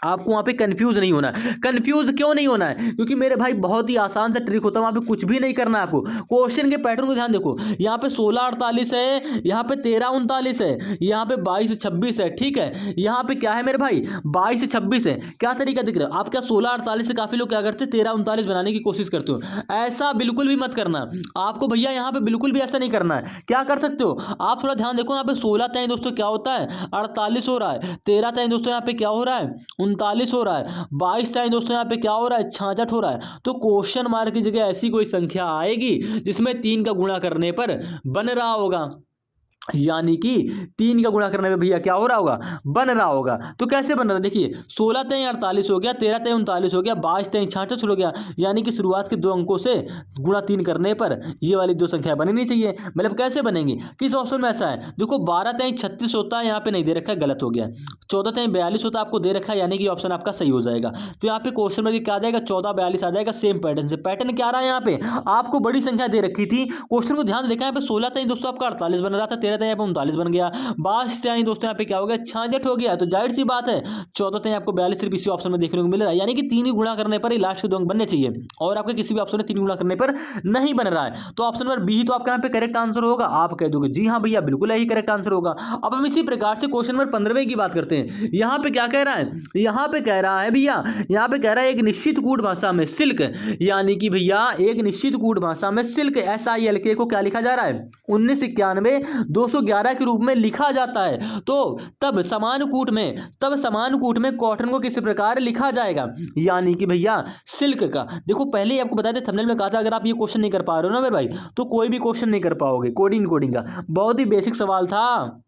आपको वहां पे कंफ्यूज नहीं होना है। कंफ्यूज क्यों नहीं होना है, क्योंकि मेरे भाई बहुत ही आसान सा ट्रिक होता है, वहां पे कुछ भी नहीं करना है आपको। क्वेश्चन के पैटर्न को ध्यान देखो, यहाँ पे 16-48 है, यहाँ पे 13-39 है, यहाँ पे 22-26 है, ठीक है। यहाँ पे क्या है मेरे भाई 22-26 है। क्या तरीका दिख रहा है, आप क्या 16-48 से काफी लोग क्या करते हैं 13-39 बनाने की कोशिश करते हो, ऐसा बिल्कुल भी मत करना आपको भैया। यहाँ पे बिल्कुल भी ऐसा नहीं करना है। क्या कर सकते हो आप, थोड़ा ध्यान देखो, यहाँ पे 16 तय दोस्तों क्या होता है 48 हो रहा है, 13 तय दोस्तों यहाँ पे क्या हो रहा है 39 हो रहा है, 22 टाइम दोस्तों यहाँ पे क्या हो रहा है 66 हो रहा है। तो क्वेश्चन मार्क की जगह ऐसी कोई संख्या आएगी जिसमें 3 का गुणा करने पर बन रहा होगा, यानी कि 3 का गुणा करने में भैया क्या हो रहा होगा, बन रहा होगा। तो कैसे बन रहा है देखिए, 16 तय 48 हो गया, 13 तय 39 हो गया, 22 तय 66 हो गया, यानी कि शुरुआत के 2 अंकों से गुणा 3 करने पर ये वाली 2 संख्या बननी नहीं चाहिए। मतलब कैसे बनेंगी, किस ऑप्शन में ऐसा है, देखो 12 तय 36 होता है, यहाँ पे नहीं दे रखा है, गलत हो गया। 14 तय 42 होता है, आपको दे रखा है, यानी कि ऑप्शन आपका सही हो जाएगा। तो यहाँ पे क्वेश्चन में क्या आ जाएगा 14-42 आ जाएगा, सेम पैटर्न से। पैटर्न क्या रहा है, यहाँ पे आपको बड़ी संख्या दे रखी थी, क्वेश्चन को ध्यान देखा, यहाँ पे 16 तय दोस्तों आपका 48 बन रहा था, 13 यहाँ पे 39 बन गया, 22 तय दोस्तों यहाँ पे क्या हो गया 66 हो गया। तो जाहिर सी बात है 14 तय आपको 42 सिर्फ इसी ऑप्शन में देखने को मिल रहा है, यानी कि 3 ही गुणा करने पर ही लास्ट के 2 अंक बनने चाहिए, और आपके किसी भी ऑप्शन में 3 गुणा करने पर नहीं बन रहा है। तो ऑप्शन नंबर बी ही तो आपका यहाँ पे करेक्ट आंसर होगा। आप कह दोगे जी हाँ भैया बिल्कुल यही करेक्ट आंसर होगा। अब हम इसी प्रकार से क्वेश्चन नंबर 15वें की बात करते हैं। यहाँ पे क्या कह रहा है, यहाँ पे कह रहा है भैया, यहाँ पे कह रहा है एक निश्चित कूट भाषा में सिल्क, यानी कि भैया एक निश्चित कूट भाषा में सिल्क SILK को क्या लिखा जा रहा है 1991 211 के रूप में लिखा जाता है। तो तब समान कूट में कॉटन को किस प्रकार लिखा जाएगा, यानी कि भैया सिल्क का। देखो पहले ही आपको बताया था, थंबनेल में कहा था, अगर आप ये क्वेश्चन नहीं कर पा रहे हो ना मेरे भाई, तो कोई भी क्वेश्चन नहीं कर पाओगे। कोडिंग का बहुत ही बेसिक सवाल था।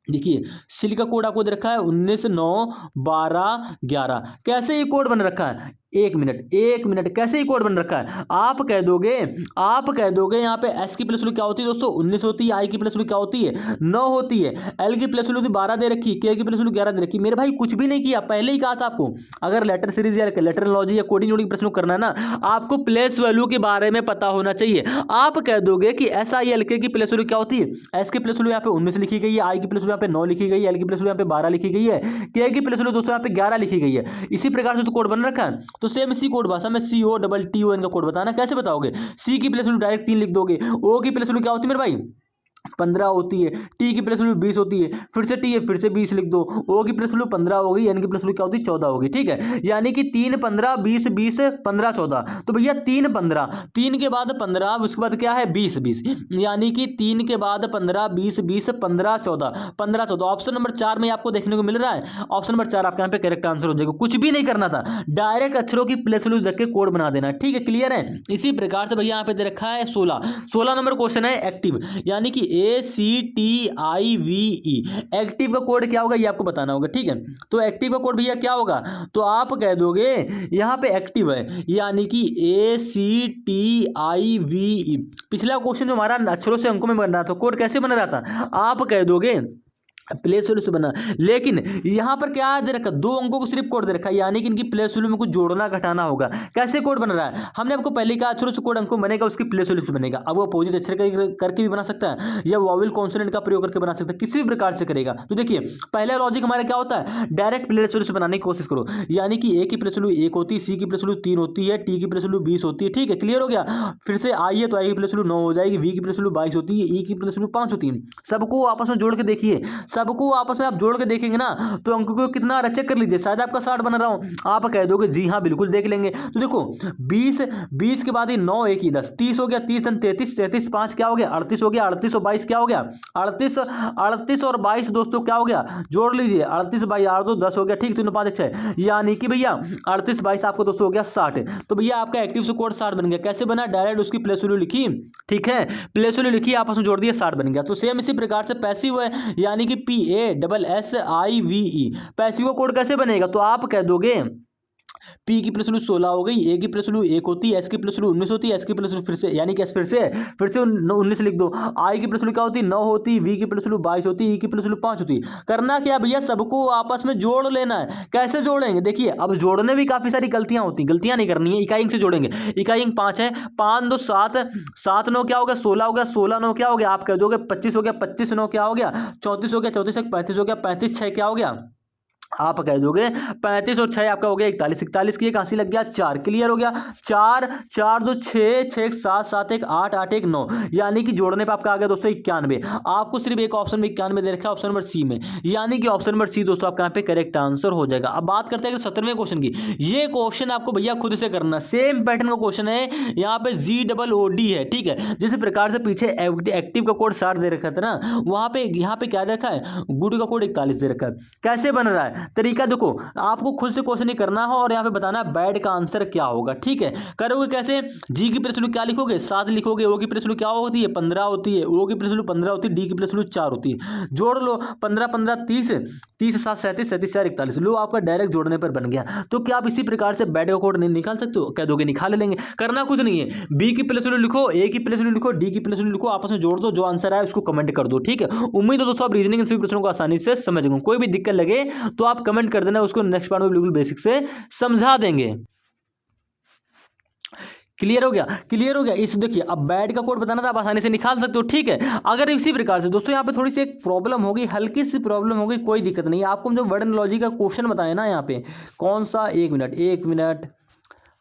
देखिए सिल्क का कोड आपको दे रखा है 19 9 12 11। कैसे ये कोड बन रखा है, एक मिनट कैसे ही कोड बन रखा है, आप कह दोगे यहाँ पे एस की प्लस वैल्यू क्या होती है दोस्तों 19 होती है, आई की प्लस वैल्यू क्या होती है 9 होती है, एल की प्लस वैल्यू 12 दे रखी, के की प्लस वैल्यू 11 दे रखी। मेरे भाई कुछ भी नहीं किया, पहले ही कहा था आपको, अगर लेटर सीरीज या लेटर लॉजी या कोडिंग प्रश्न करना है ना, आपको प्लेस वैल्यू के बारे में पता होना चाहिए। आप कह दोगे कि SILK की प्लेस वैल्यू क्या होती है, एस की प्लस वैल्यू यहाँ पे 19 लिखी गई है, आई की प्लस वैल्यू यहाँ पे 9 लिखी गई है, एल की प्लस वैल्यू यहाँ पे 12 लिखी गई है, के की प्लस वैल्यू दोस्तों यहाँ पे 11 लिखी गई है। इसी प्रकार से तो कोड बन रखा है। तो सेम इसी कोड भाषा में COTTON का कोड बताना, कैसे बताओगे? सी की प्लस वैल्यू डायरेक्ट 3 लिख दोगे, ओ की प्लस वैल्यू क्या होती है मेरे भाई 15 होती है, टी की प्लस वैल्यू 20 होती है, फिर से टी है फिर से 20 लिख दो, ओ की प्लस वैल्यू 15 हो गई, एन की प्लस वैल्यू क्या होती है 14 होगी। ठीक है, यानी कि 3 15 20 20 15 14। तो भैया 3 15, 3 के बाद 15, उसके बाद क्या है 20 20, यानी कि 3 के बाद 15 20 20 15 14 15 14। ऑप्शन नंबर 4 में आपको देखने को मिल रहा है। ऑप्शन नंबर 4 आपके यहाँ पे करेक्ट आंसर हो जाएगा। कुछ भी नहीं करना था, डायरेक्ट अक्षरों की प्लस वैल्यू देख के कोड बना देना। ठीक है, क्लियर है। इसी प्रकार से भैया यहाँ पे दे रखा है 16 नंबर क्वेश्चन है एक्टिव, यानी कि ACTIVE। एक्टिव का कोड क्या होगा ये आपको बताना होगा। ठीक है, तो एक्टिव का कोड भैया क्या होगा, तो आप कह दोगे यहां पे एक्टिव है यानी कि ACTIVE। पिछला क्वेश्चन जो हमारा अक्षरों से अंकों में बन रहा था, कोड कैसे बन रहा था, आप कह दोगे प्लेस वैल्यू से बना। लेकिन यहां पर क्या दे रखा, 2 अंकों को सिर्फ कोड दे रखा है, यानी कि इनकी प्लेस वैल्यू में कुछ जोड़ना घटाना होगा। कैसे कोड बन रहा है, हमने आपको पहले कहा अक्षरों से कोड अंकों बनेगा, उसकी प्लेस वैल्यू से बनेगा। अब वो अपोजिट अक्षर करके भी बना सकता है, या वॉवेल कॉन्सोनेंट का प्रयोग करके बना सकता है, किसी भी प्रकार से करेगा। तो देखिए पहला लॉजिक हमारा क्या होता है, डायरेक्ट प्लेस वैल्यू से बनाने की कोशिश करो, यानी कि ए की प्लेस वैल्यू 1 होती है, सी की प्लेस वैल्यू 3 होती है, टी की प्लेस वैल्यू 20 होती है। ठीक है, क्लियर हो गया। फिर से आई है तो आई की प्लेस वैल्यू 9 हो जाएगी, वी की प्लेस वैल्यू 22 होती है, ई की प्लेस वैल्यू 5 होती है। सबको आपस में जोड़ के देखिए, सबको आपस में जोड़ के देखेंगे ना तो अंक को कितना चेक कर लीजिए, शायद आपका 60 बन रहा हूं, आप कह दोगे जी हां बिल्कुल देख लेंगे। तो देखो 20 के बाद 9 1 ही 10, 30 हो गया, 30 33 33 5 क्या हो गया 38 हो गया, 38 और 22 क्या हो गया 38 और 22 दोस्तों क्या हो गया, जोड़ लीजिए 38 22 8 2 10 हो गया। ठीक, 3 5 1 6, यानी कि भैया 38 22 आपको दोस्तों हो गया 60। तो भैया आपका एक्टिव से कोड 60 बन गया। कैसे बना, डायरेक्ट उसकी प्लेस वैल्यू लिखी, ठीक है, प्लेस वैल्यू लिखी आपस में जोड़ दिया 60 बन गया। तो सेम इसी प्रकार से पैसिव है, यानी कि PASSIVE, पैसिव का कोड कैसे बनेगा, तो आप कह दोगे पी की प्लस वैल्यू 16 हो गई, ए की प्लस वैल्यू 1 होती है, एस की प्लस वैल्यू 19 होती है, एस की प्लस वैल्यू फिर से यानी कि एस फिर से 19 लिख दो, आई की प्लस वैल्यू क्या होती है 9 होती है, वी की प्लस वैल्यू 22 होती है, ई की प्लस वैल्यू 5 होती है। करना क्या भैया, सबको आपस में जोड़ लेना है। कैसे जोड़ेंगे, देखिए अब जोड़ने भी काफी सारी गलतियां होती हैं, गलतियां नहीं करनी है। इकाई अंक से जोड़ेंगे, इकाई अंक 5 है, 5 2 7 7 9 क्या हो गया 16 हो गया, 16 9 क्या हो गया, आप कह दोगे 25 हो गया, 25 9 क्या हो गया 34 हो गया, 34 35 हो गया, 35 6 क्या हो गया, आप कह दोगे 35 और 6 आपका हो गया 41, 41 की एक हांसी लग गया 4, क्लियर हो गया। 4 4 2 6 6 7 7 1 8 8 1 9, यानी कि जोड़ने पे आपका आ गया दोस्तों 91। आपको सिर्फ एक ऑप्शन में 91 दे रखा है, ऑप्शन नंबर सी में, यानी कि ऑप्शन नंबर सी दोस्तों आपका यहाँ पे करेक्ट आंसर हो जाएगा। अब बात करते हैं 17वें क्वेश्चन की। ये क्वेश्चन आपको भैया खुद से करना, सेम पैटर्न का क्वेश्चन है, यहाँ पे GOOD है। ठीक है, जिस प्रकार से पीछे एक्टिव का कोड 60 दे रखा था ना, वहां पे यहाँ पे क्या देखा है, गुड का कोड 41 दे रखा है। कैसे बन रहा है तरीका देखो, आपको खुद से क्वेश्चन नहीं करना है और यहाँ पे बताना है बैड का आंसर क्या होगा। ठीक है, करोगे कैसे, जी की प्लस वैल्यू क्या लिखोगे 7 लिखोगे, ओ की प्लस वैल्यू क्या होती है 15 होती है, ओ की प्लस वैल्यू 15 होती है, डी की प्लस वैल्यू 4 होती है। जोड़ लो 15 15 30 30 7 37 37 4 41, लो आपका डायरेक्ट जोड़ने पर बन गया। तो क्या आप इसी प्रकार से बैड का कोड नहीं निकाल सकते हो, कह दोगे निकाल लेंगे। करना कुछ नहीं है, बी की प्लस वैल्यू लिखो, ए की प्लस वैल्यू लिखो, डी की प्लस वैल्यू लिखो, आपस में जोड़ दो, जो आंसर आए उसको कमेंट कर दो। ठीक है, उम्मीद है दोस्तों आप रीजनिंग इन सभी प्रश्नों को आसानी से समझ गए। कोई भी दिक्कत लगे तो आप कमेंट कर देना, उसको नेक्स्ट पार्ट में बिल्कुल बेसिक से समझा देंगे। क्लियर हो गया, क्लियर हो गया। इस देखिए अब बैड का कोड बताना था, आप आसानी से निकाल सकते हो। ठीक है, अगर इसी प्रकार से दोस्तों यहाँ पे थोड़ी सी एक प्रॉब्लम होगी, हल्की सी प्रॉब्लम होगी, कोई दिक्कत नहीं है। आपको जो वर्ड एंड लॉजिक का क्वेश्चन बताया ना, यहाँ पे कौन सा, एक मिनट,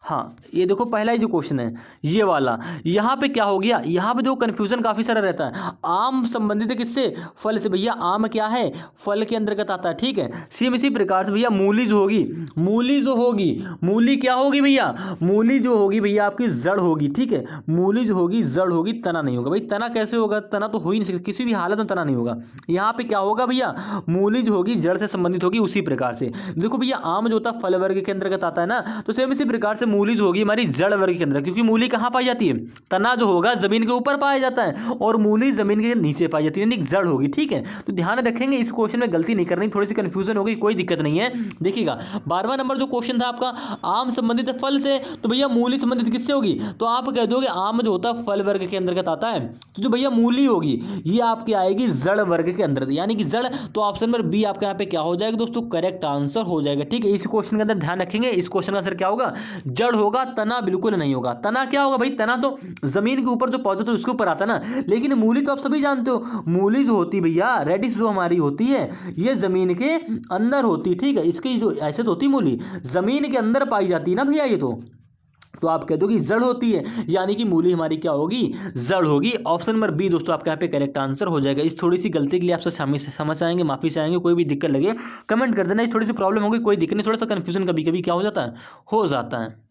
हाँ ये देखो पहला ही जो क्वेश्चन है ये वाला, यहाँ पे क्या हो गया, यहाँ पे देखो कन्फ्यूजन काफ़ी सारा रहता है। आम संबंधित है किससे, फल से। भैया आम क्या है, फल के अंतर्गत आता है। ठीक है, सेम इसी प्रकार से भैया मूली जो होगी, मूली क्या होगी भैया, मूली जो होगी भैया आपकी जड़ होगी। ठीक है, मूली जो होगी जड़ होगी, तना नहीं होगा। भाई तना कैसे होगा, तना तो हो ही नहीं सकता, किसी भी हालत में तना नहीं होगा। यहाँ पे क्या होगा भैया, मूली जो होगी जड़ से संबंधित होगी। उसी प्रकार से देखो भैया आम जो होता है फल वर्ग के अंतर्गत आता है ना, तो सेम इसी प्रकार से मूली जो होगी हमारी जड़ वर्ग के अंदर, क्योंकि मूली कहां पाई जाती है, तना जो होगा जमीन के ऊपर पाया जाता है और मूली जमीन के नीचे पाई जाती है, यानी जड़ होगी। ठीक है, तो ध्यान रखेंगे, इस क्वेश्चन में गलती नहीं करनी, थोड़ी सी कंफ्यूजन होगी, कोई दिक्कत नहीं है। देखिएगा 12वां नंबर जो क्वेश्चन था आपका, आम संबंधित है फल से, तो भैया मूली संबंधित किससे होगी, तो आप कह दोगे आम जो होता है फल वर्ग के अंतर्गत आता है, तो जो भैया मूली होगी ये आपकी आएगी जड़ वर्ग के अंदर, यानी कि जड़। तो ऑप्शन नंबर बी आपका यहाँ पे क्या हो जाएगा दोस्तों, करेक्ट आंसर हो जाएगा। ठीक है, इस क्वेश्चन के अंदर ध्यान रखेंगे, इस क्वेश्चन का आंसर क्या होगा, जड़ होगा, तना बिल्कुल नहीं होगा। तना क्या होगा भाई, तना तो जमीन के ऊपर जो पौधा तो उसके ऊपर आता है ना, लेकिन मूली तो आप सभी जानते हो, मूली जो होती भैया रेडिश जो हमारी होती है ये जमीन के अंदर होती, ठीक है। इसकी जो ऐसे तो होती मूली जमीन के अंदर पाई जाती है ना भैया, ये तो आप कह दो कि जड़ होती है, यानी कि मूली हमारी क्या होगी, जड़ होगी। ऑप्शन नंबर बी दोस्तों आपके यहाँ पे करेक्ट आंसर हो जाएगा। इस थोड़ी सी गलती के लिए आपसे समझ आएंगे, माफी चाहेंगे, कोई भी दिक्कत लगे कमेंट कर देना। इस थोड़ी सी प्रॉब्लम होगी, कोई दिक्कत नहीं, थोड़ा सा कंफ्यूजन कभी कभी क्या हो जाता है, हो जाता है।